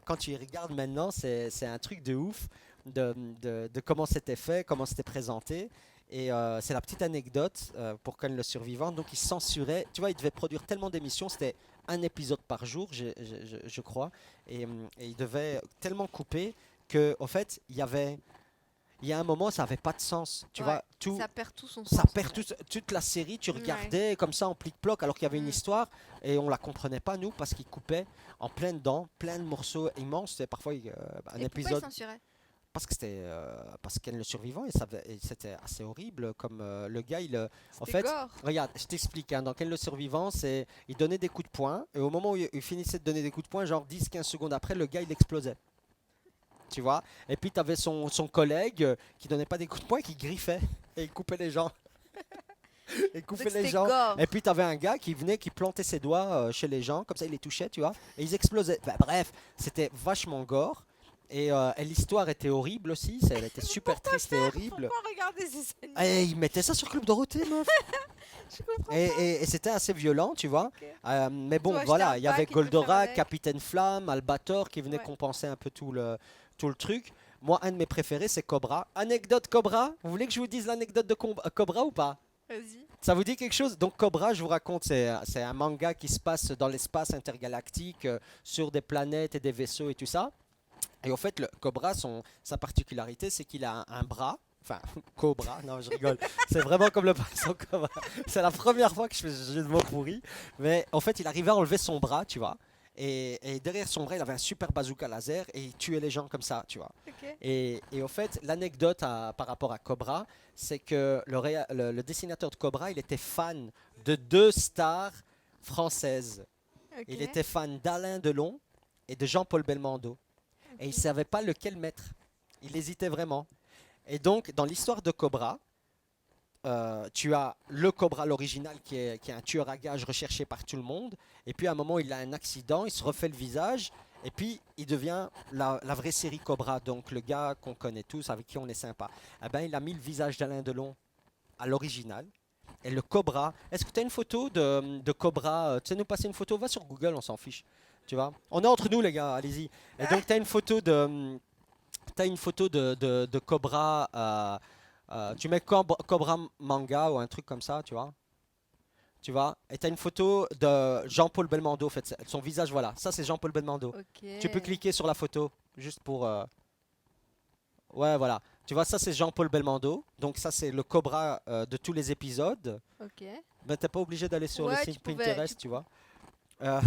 quand tu y regardes maintenant, c'est un truc de ouf de comment c'était fait, comment c'était présenté. Et c'est la petite anecdote pour Ken le survivant. Donc il censurait, tu vois, il devait produire tellement d'émissions, c'était un épisode par jour, je crois. Et il devait tellement couper que, au fait, il y a un moment, ça n'avait pas de sens. Tu Ouais, vois, tout, ça perd tout son ça sens en perd fait. toute la série. Tu Ouais. regardais comme ça en plic-ploc, alors qu'il y avait une Mm. histoire et on la comprenait pas, nous, parce qu'il coupait en plein dedans, plein de morceaux immenses. C'était parfois un Et pourquoi il épisode censurait? parce que parce qu'elle le survivant et c'était assez horrible comme le gars en C'était fait gore. regarde je t'explique hein, dans quel le survivant c'est il donnait des coups de poing et au moment où il finissait de donner des coups de poing genre 10 15 secondes après le gars il explosait tu vois et puis tu avais son collègue qui donnait pas des coups de poing qui griffait et il coupait les gens il Donc coupait les c'était gens gore. et puis tu avais un gars qui venait qui plantait ses doigts chez les gens comme ça il les touchait tu vois et ils explosaient. Bah, bref c'était vachement gore et l'histoire était horrible aussi, elle était super triste et horrible. Pourquoi regarder ces animés? Et ils mettaient ça sur Club Dorothée, meuf. Je comprends Et, pas. et c'était assez violent, tu vois. Ok. Mais Ils ont bon, acheté un voilà, il y avait pack, ils devaient faire Goldorak, avec. Capitaine Flamme, Albator qui venaient Ouais. compenser un peu tout le truc. Moi, un de mes préférés, c'est Cobra. Anecdote Cobra. Vous voulez que je vous dise l'anecdote de Cobra ou pas? Vas-y. Ça vous dit quelque chose? Donc Cobra, je vous raconte, c'est un manga qui se passe dans l'espace intergalactique, sur des planètes et des vaisseaux et tout ça. Et au fait, le Cobra, sa particularité, c'est qu'il a un bras. Enfin, Cobra, non, je rigole. C'est vraiment comme le poisson Cobra. C'est la première fois que je fais ce jeu de mots pourri. Mais en fait, il arrivait à enlever son bras, tu vois. Et derrière son bras, il avait un super bazooka laser et il tuait les gens comme ça, tu vois. Ok. Et au fait, l'anecdote par rapport à Cobra, c'est que le dessinateur de Cobra, il était fan de deux stars françaises. Ok. Il était fan d'Alain Delon et de Jean-Paul Belmondo. Et il ne Ok. savait pas lequel mettre. Il hésitait vraiment. Et donc, dans l'histoire de Cobra, tu as le Cobra, l'original, qui est un tueur à gages recherché par tout le monde. Et puis, à un moment, il a un accident, il se refait le visage. Et puis, il devient la vraie série Cobra. Donc, le gars qu'on connaît tous, avec qui on est sympa. Eh ben, il a mis le visage d'Alain Delon à l'original. Et le Cobra. Est-ce que tu as une photo de Cobra? Tu sais nous passer une photo? Va sur Google, on s'en fiche. Tu vois? On est entre nous, les gars, allez-y. Et donc, tu as une photo de Cobra. Tu mets Cobra manga ou un truc comme ça, tu vois? Tu vois? Et tu as une photo de Jean-Paul Belmondo, en fait. Son visage, voilà. Ça, c'est Jean-Paul Belmondo. Ok. Tu peux cliquer sur la photo, juste pour. Ouais, voilà. Tu vois, ça, c'est Jean-Paul Belmondo. Donc, ça, c'est le Cobra de tous les épisodes. Ok. Ben, t'es pas obligé d'aller sur le Ouais, site tu pouvais. Pinterest, tu vois. Euh,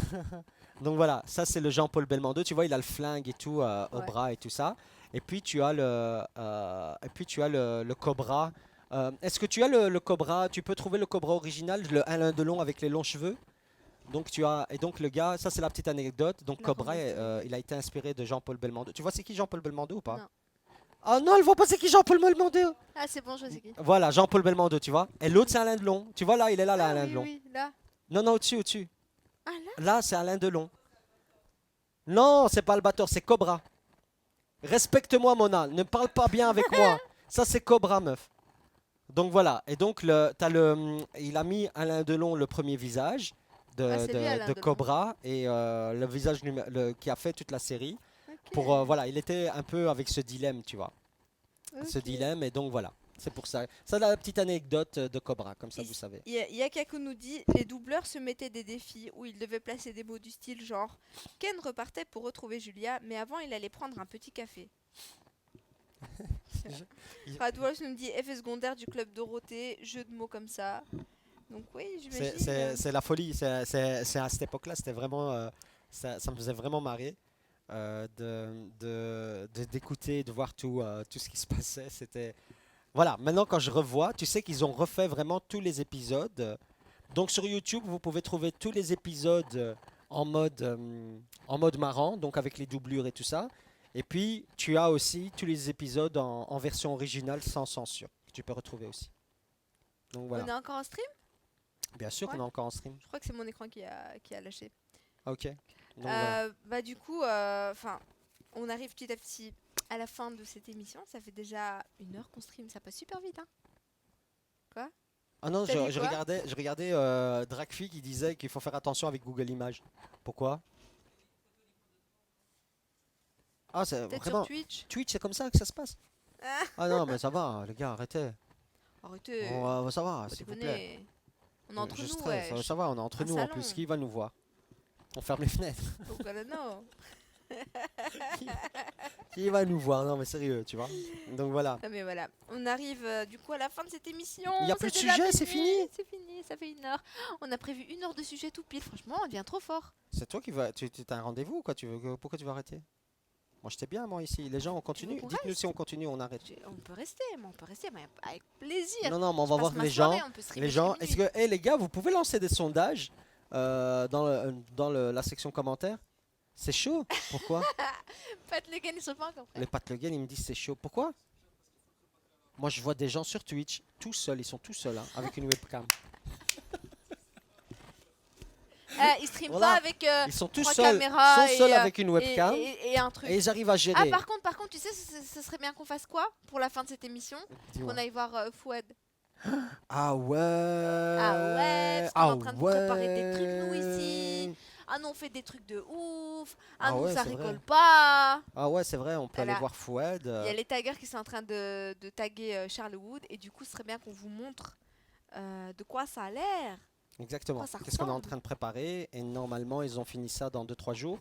donc voilà, ça c'est le Jean-Paul Belmondo. Tu vois, il a le flingue et tout au Ouais. bras et tout ça. Et puis tu as le Cobra. Est-ce que tu as le Cobra? Tu peux trouver le Cobra original, le Alain Delon avec les longs cheveux. Donc tu as et donc le gars, ça c'est la petite anecdote. Donc La Cobra, remasterisation. il a été inspiré de Jean-Paul Belmondo. Tu vois c'est qui Jean-Paul Belmondo ou pas? Non. Ah non, elle voit pas c'est qui Jean-Paul Belmondo. Ah, c'est bon, je sais qui. Voilà, Jean-Paul Belmondo, tu vois. Et l'autre c'est Alain Delon. Tu vois là, il est là, là, Ah Alain oui, Delon. oui, là. Non, non, au-dessus, au-dessus. Ah là? Là, c'est Alain Delon. Non, c'est pas Albator, c'est Cobra. Respecte-moi, Mona. Ne parle pas bien avec moi. Ça, c'est Cobra, meuf. Donc voilà. Et donc, il a mis Alain Delon le premier visage Ah, c'est lui, Alain de Delon. Cobra et le visage qui a fait toute la série. Ok. Pour voilà, il était un peu avec ce dilemme, tu vois. Ce Ok. dilemme. Et donc voilà. C'est pour ça. Ça, la petite anecdote de Cobra, comme ça, Il vous savez. Yakaku nous dit les doubleurs se mettaient des défis où ils devaient placer des mots du style genre Ken repartait pour retrouver Julia, mais avant il allait prendre un petit café. Je- Radwolf nous dit effet secondaire du club Dorothée, jeu de mots comme ça. Donc oui, C'est j'imagine. c'est la folie. C'est à cette époque-là, c'était vraiment, ça me faisait vraiment marrer d'écouter, de voir tout ce qui se passait. C'était voilà. Maintenant, quand je revois, tu sais qu'ils ont refait vraiment tous les épisodes. Donc sur YouTube, vous pouvez trouver tous les épisodes en mode marrant, donc avec les doublures et tout ça. Et puis tu as aussi tous les épisodes en version originale sans censure que tu peux retrouver aussi. Donc On voilà. est encore en stream? Bien sûr Ouais. qu'on est encore en stream. Je crois que c'est mon écran qui a lâché. Ok. Donc, voilà. Bah du coup, on arrive petit à petit à la fin de cette émission. Ça fait déjà 1 heure qu'on stream, ça passe super vite, hein. Quoi? Ah non, T'as dit quoi? je regardais Dragfi qui disait qu'il faut faire attention avec Google Images. Pourquoi? Ah, c'est Peut-être sur vraiment. Twitch? Twitch, c'est comme ça que ça se passe? Ah, Ah non, mais ça va, les gars, arrêtez. arrêtez, Ça va, faut s'il vous plaît. déconner. On est entre Je nous, stresse, wesh. ça va, on est entre Un nous en plus. salon. Qui va nous voir? On ferme les fenêtres. Donc voilà, non. Qui va nous voir? Non, mais sérieux, tu vois. Donc voilà. Ah, mais voilà, on arrive du coup à la fin de cette émission. Il y a plus de C'est déjà sujet, c'est fini? C'est fini, ça fait 1 heure. On a prévu 1 heure de sujet tout pile. Franchement, on devient trop fort. C'est toi qui vas. Tu as un rendez-vous ou quoi? Pourquoi tu vas arrêter? Moi, j'étais bien, moi, ici. Les gens, on continue. qu'on Dites-nous reste si on continue, on arrête. On peut rester, mais avec plaisir. Non, non, mais on va Je voir passe ma les soirée, gens. on peut streamer Les gens, jusqu'à est-ce minuit. que, les gars, vous pouvez lancer des sondages la section commentaires? C'est chaud. Pourquoi? Pat le gars, ils sont pas encore prêts. Les Pat Le Guen, ils me disent c'est chaud. Pourquoi? Moi, je vois des gens sur Twitch, tout seuls, ils sont tout seuls, hein, avec une webcam. Ils streament Voilà. pas avec Ils sont tous 3 seuls, caméras avec une webcam et un truc. et ils arrivent à Ah, gérer. par contre, tu sais, ce serait bien qu'on fasse quoi pour la fin de cette émission? Dis-moi. Qu'on aille voir Fouad. Ah ouais. Ah ouais, parce qu'on est en train de préparer des trucs, nous, ouais. ici. Ah non, on fait des trucs de ouf. Ah nous, ouais, ça c'est vrai. rigole pas. Ah ouais, c'est vrai, on peut aller Voilà. voir Fouad. Il y a les taggers qui sont en train de taguer Charles Wood. Et du coup, ce serait bien qu'on vous montre de quoi ça a l'air. Exactement. quoi ça Qu'est-ce qu'on est en ressemble. train de préparer? Et normalement, ils ont fini ça dans 2-3 jours.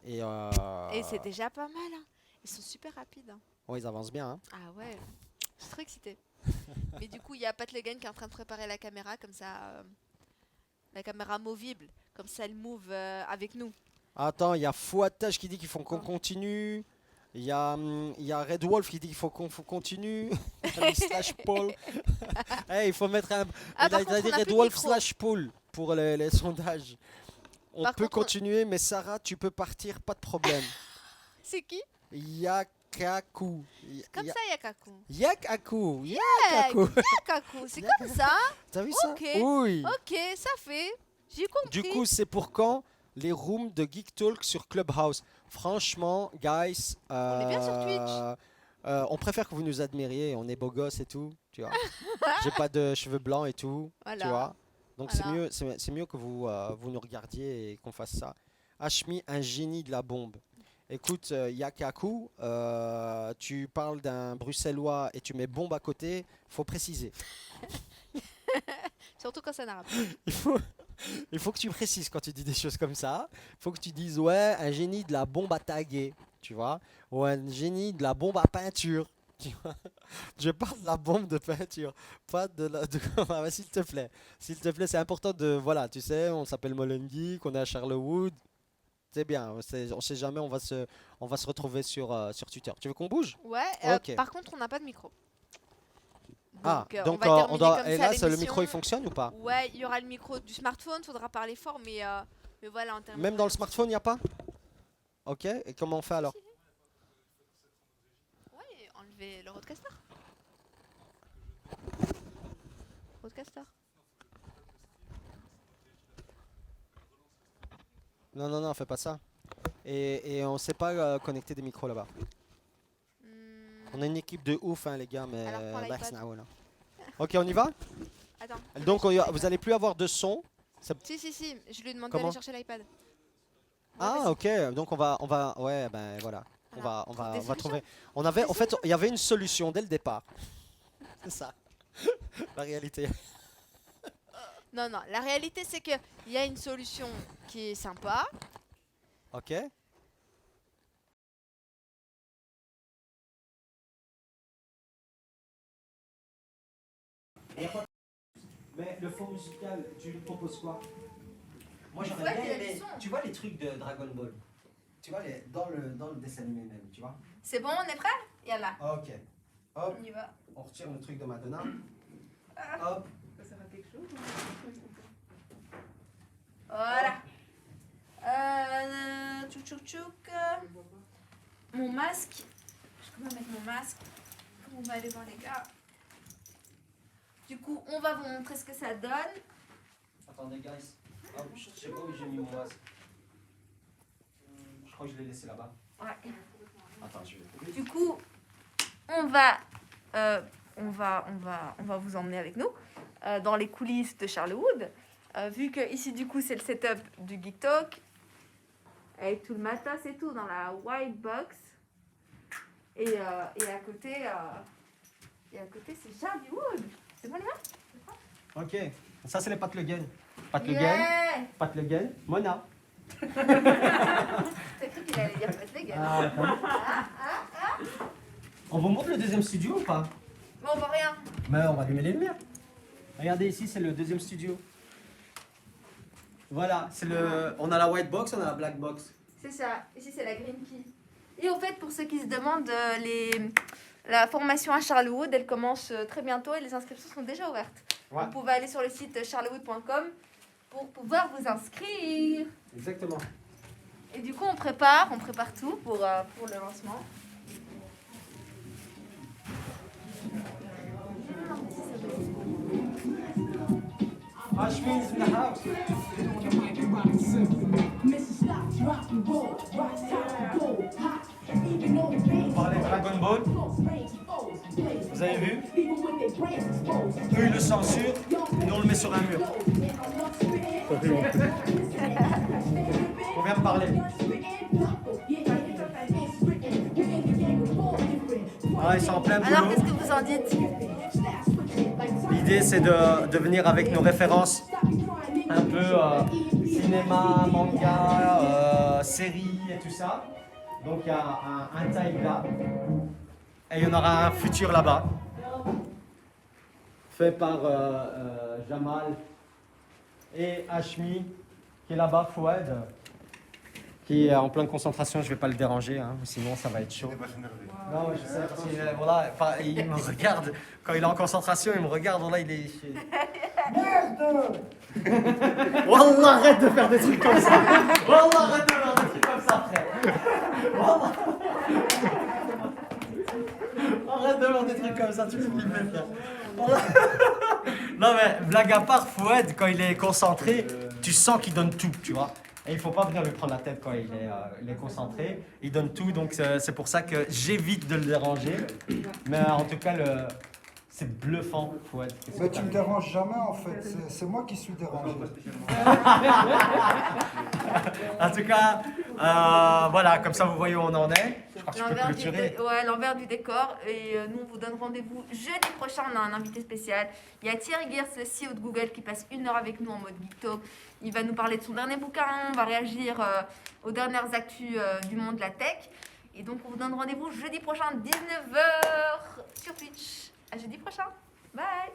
Et Et c'est déjà pas mal. Hein. Ils sont super rapides. Hein. ouais, ils avancent bien. Hein. Ah ouais, je suis trop excitée. Mais du coup, il y a Pat Le Guen qui est en train de préparer la caméra, comme ça, la caméra movible, comme ça elle move avec nous. Attends, il y a Fouattage qui dit qu'il faut qu'on continue. Il y a Red Wolf qui dit qu'il faut qu'on continue. Slash Paul. Hey, il faut mettre un. Ah, il par a contre, dit on a Red plus de Wolf micro. slash Paul pour les sondages. On Par peut contre, on- continuer, mais Sarah, tu peux partir, pas de problème. C'est qui? Yakaku. Comme ça, Yakaku. Yakaku. Hey, Yakaku. Yakaku, c'est comme ça. T'as vu ça? Ok. Oui. Ok, ça fait. J'ai compris. Du coup, c'est pour quand les rooms de Geek Talk sur Clubhouse? Franchement, guys, On est bien sur Twitch. on préfère que vous nous admiriez. On est beaux gosses et tout, tu vois. J'ai pas de cheveux blancs et tout, Voilà. tu vois. Donc Voilà. c'est mieux que vous nous regardiez et qu'on fasse ça. Hashmi, un génie de la bombe. Écoute, Yakaku, tu parles d'un Bruxellois et tu mets bombe à côté, faut préciser. Surtout quand c'est en arabe. Il faut, il faut que tu précises quand tu dis des choses comme ça. Il faut que tu dises, ouais, un génie de la bombe à taguer, tu vois. Ou un génie de la bombe à peinture. Tu vois. Je parle de la bombe de peinture, pas de la... Ah ouais, s'il te plaît. S'il te plaît, c'est important de... Voilà, tu sais, on s'appelle Molen Geek, on est à Charlewood. C'est bien, on sait jamais, on va se retrouver sur Twitter. Tu veux qu'on bouge? Ouais, Ok. par contre, on n'a pas de micro. Donc on va terminer comme et ça là, le l'émission. micro il fonctionne ou pas? Ouais, il y aura le micro du smartphone, faudra parler fort, mais voilà, on termine. Même dans le smartphone, il n'y a pas? Ok, et comment on fait alors? Ouais, enlever le roadcaster. Roadcaster. Non, non, non, fais pas ça. Et on sait pas connecter des micros là-bas. On a une équipe de ouf, hein, les gars, mais. Alors, prends l'iPad. Voilà. Ok, on y va? Attends. Donc, je vais chercher vous allez plus avoir de son. Si, je lui ai demandé Comment? d'aller chercher l'iPad. Ouais, Ah, vas-y. ok. Donc, ouais, ben voilà. Voilà. On Trouve va des trouver. solutions. En fait, il y avait une solution dès le départ. C'est ça. La réalité. Non, la réalité c'est que il y a une solution qui est sympa. Ok. Mais le fond musical, tu lui proposes quoi? Moi Il j'aurais faut bien qu'il y ait aimé. du son. Tu vois les trucs de Dragon Ball? Tu vois dans le dessin animé même, tu vois? C'est bon, on est prêt? Yalla. Ok. Hop, On y va. on retire le truc de Madonna. Hop. Ça sert à quelque chose? Voilà. Tchouk tchouk tchouk. Mon masque. Je peux pas mettre mon masque. On va aller voir les gars. Du coup, on va vous montrer ce que ça donne. Attendez, guys. Hop, je sais pas où j'ai mis mon masque. crois que je l'ai laissé là-bas. Ouais. Attends, je vais... Du coup, on va vous emmener avec nous dans les coulisses de Charlewood. Vu que ici, du coup, c'est le setup du Geek Talk. Avec tout le matos et tout dans la white box. Et à côté, c'est Charlewood. C'est bon, les gars? Ok, ça c'est les Pat Le Guen. Pat Le Guen, Yeah! Pat Le Guen, Mona. T'as cru qu'il allait dire Pat Le Guen. On vous montre le deuxième studio ou pas? Mais on voit rien. Mais on va allumer les lumières. Regardez ici, c'est le deuxième studio. Voilà, on a la white box, on a la black box. C'est ça. Ici, c'est la green key. Et au fait, pour ceux qui se demandent, la formation à Charlewood, elle commence très bientôt et les inscriptions sont déjà ouvertes. Ouais. Vous pouvez aller sur le site charlewood.com pour pouvoir vous inscrire. Exactement. Et du coup, on prépare tout pour le lancement. Ashwin is in the house. On parlait de Dragon Ball. Vous avez vu? Eux ils le censurent, nous on le met sur un mur. On vient de parler. Ah, ils sont en plein boulot. Alors, qu'est-ce que vous en dites? L'idée c'est de venir avec nos références un peu cinéma, manga, séries et tout ça. Donc il y a un time là et il y en aura un futur là-bas fait par Jamal et Hashmi qui est là-bas, Fouad qui est en pleine concentration, je vais pas le déranger hein, sinon ça va être chaud. Non, je sais, parce qu'il voilà, il me regarde, quand il est en concentration, il me regarde, voilà, il est... Merde. Wallah, arrête de faire des trucs comme ça. Wallah, arrête de faire des trucs comme ça, frère. Wallah. Arrête de faire des trucs comme ça, tu me flippes, frère. Non mais, blague à part, Fouad, quand il est concentré, tu sens qu'il donne tout, tu vois. Et il ne faut pas venir lui prendre la tête quand il est concentré. Il donne tout, donc c'est pour ça que j'évite de le déranger. Mais en tout cas, c'est bluffant, Fouad. Mais tu me déranges jamais en fait, c'est moi qui suis dérangé. En tout cas, voilà, comme ça vous voyez où on en est. Je crois que je peux clôturer. L'envers du décor. Et nous, on vous donne rendez-vous jeudi prochain. On a un invité spécial. Il y a Thierry Geers, le CEO de Google, qui passe 1 heure avec nous en mode Geek Talk. Il va nous parler de son dernier bouquin. On va réagir aux dernières actus du monde de la tech. Et donc, on vous donne rendez-vous jeudi prochain, 19h sur Twitch. À jeudi prochain. Bye.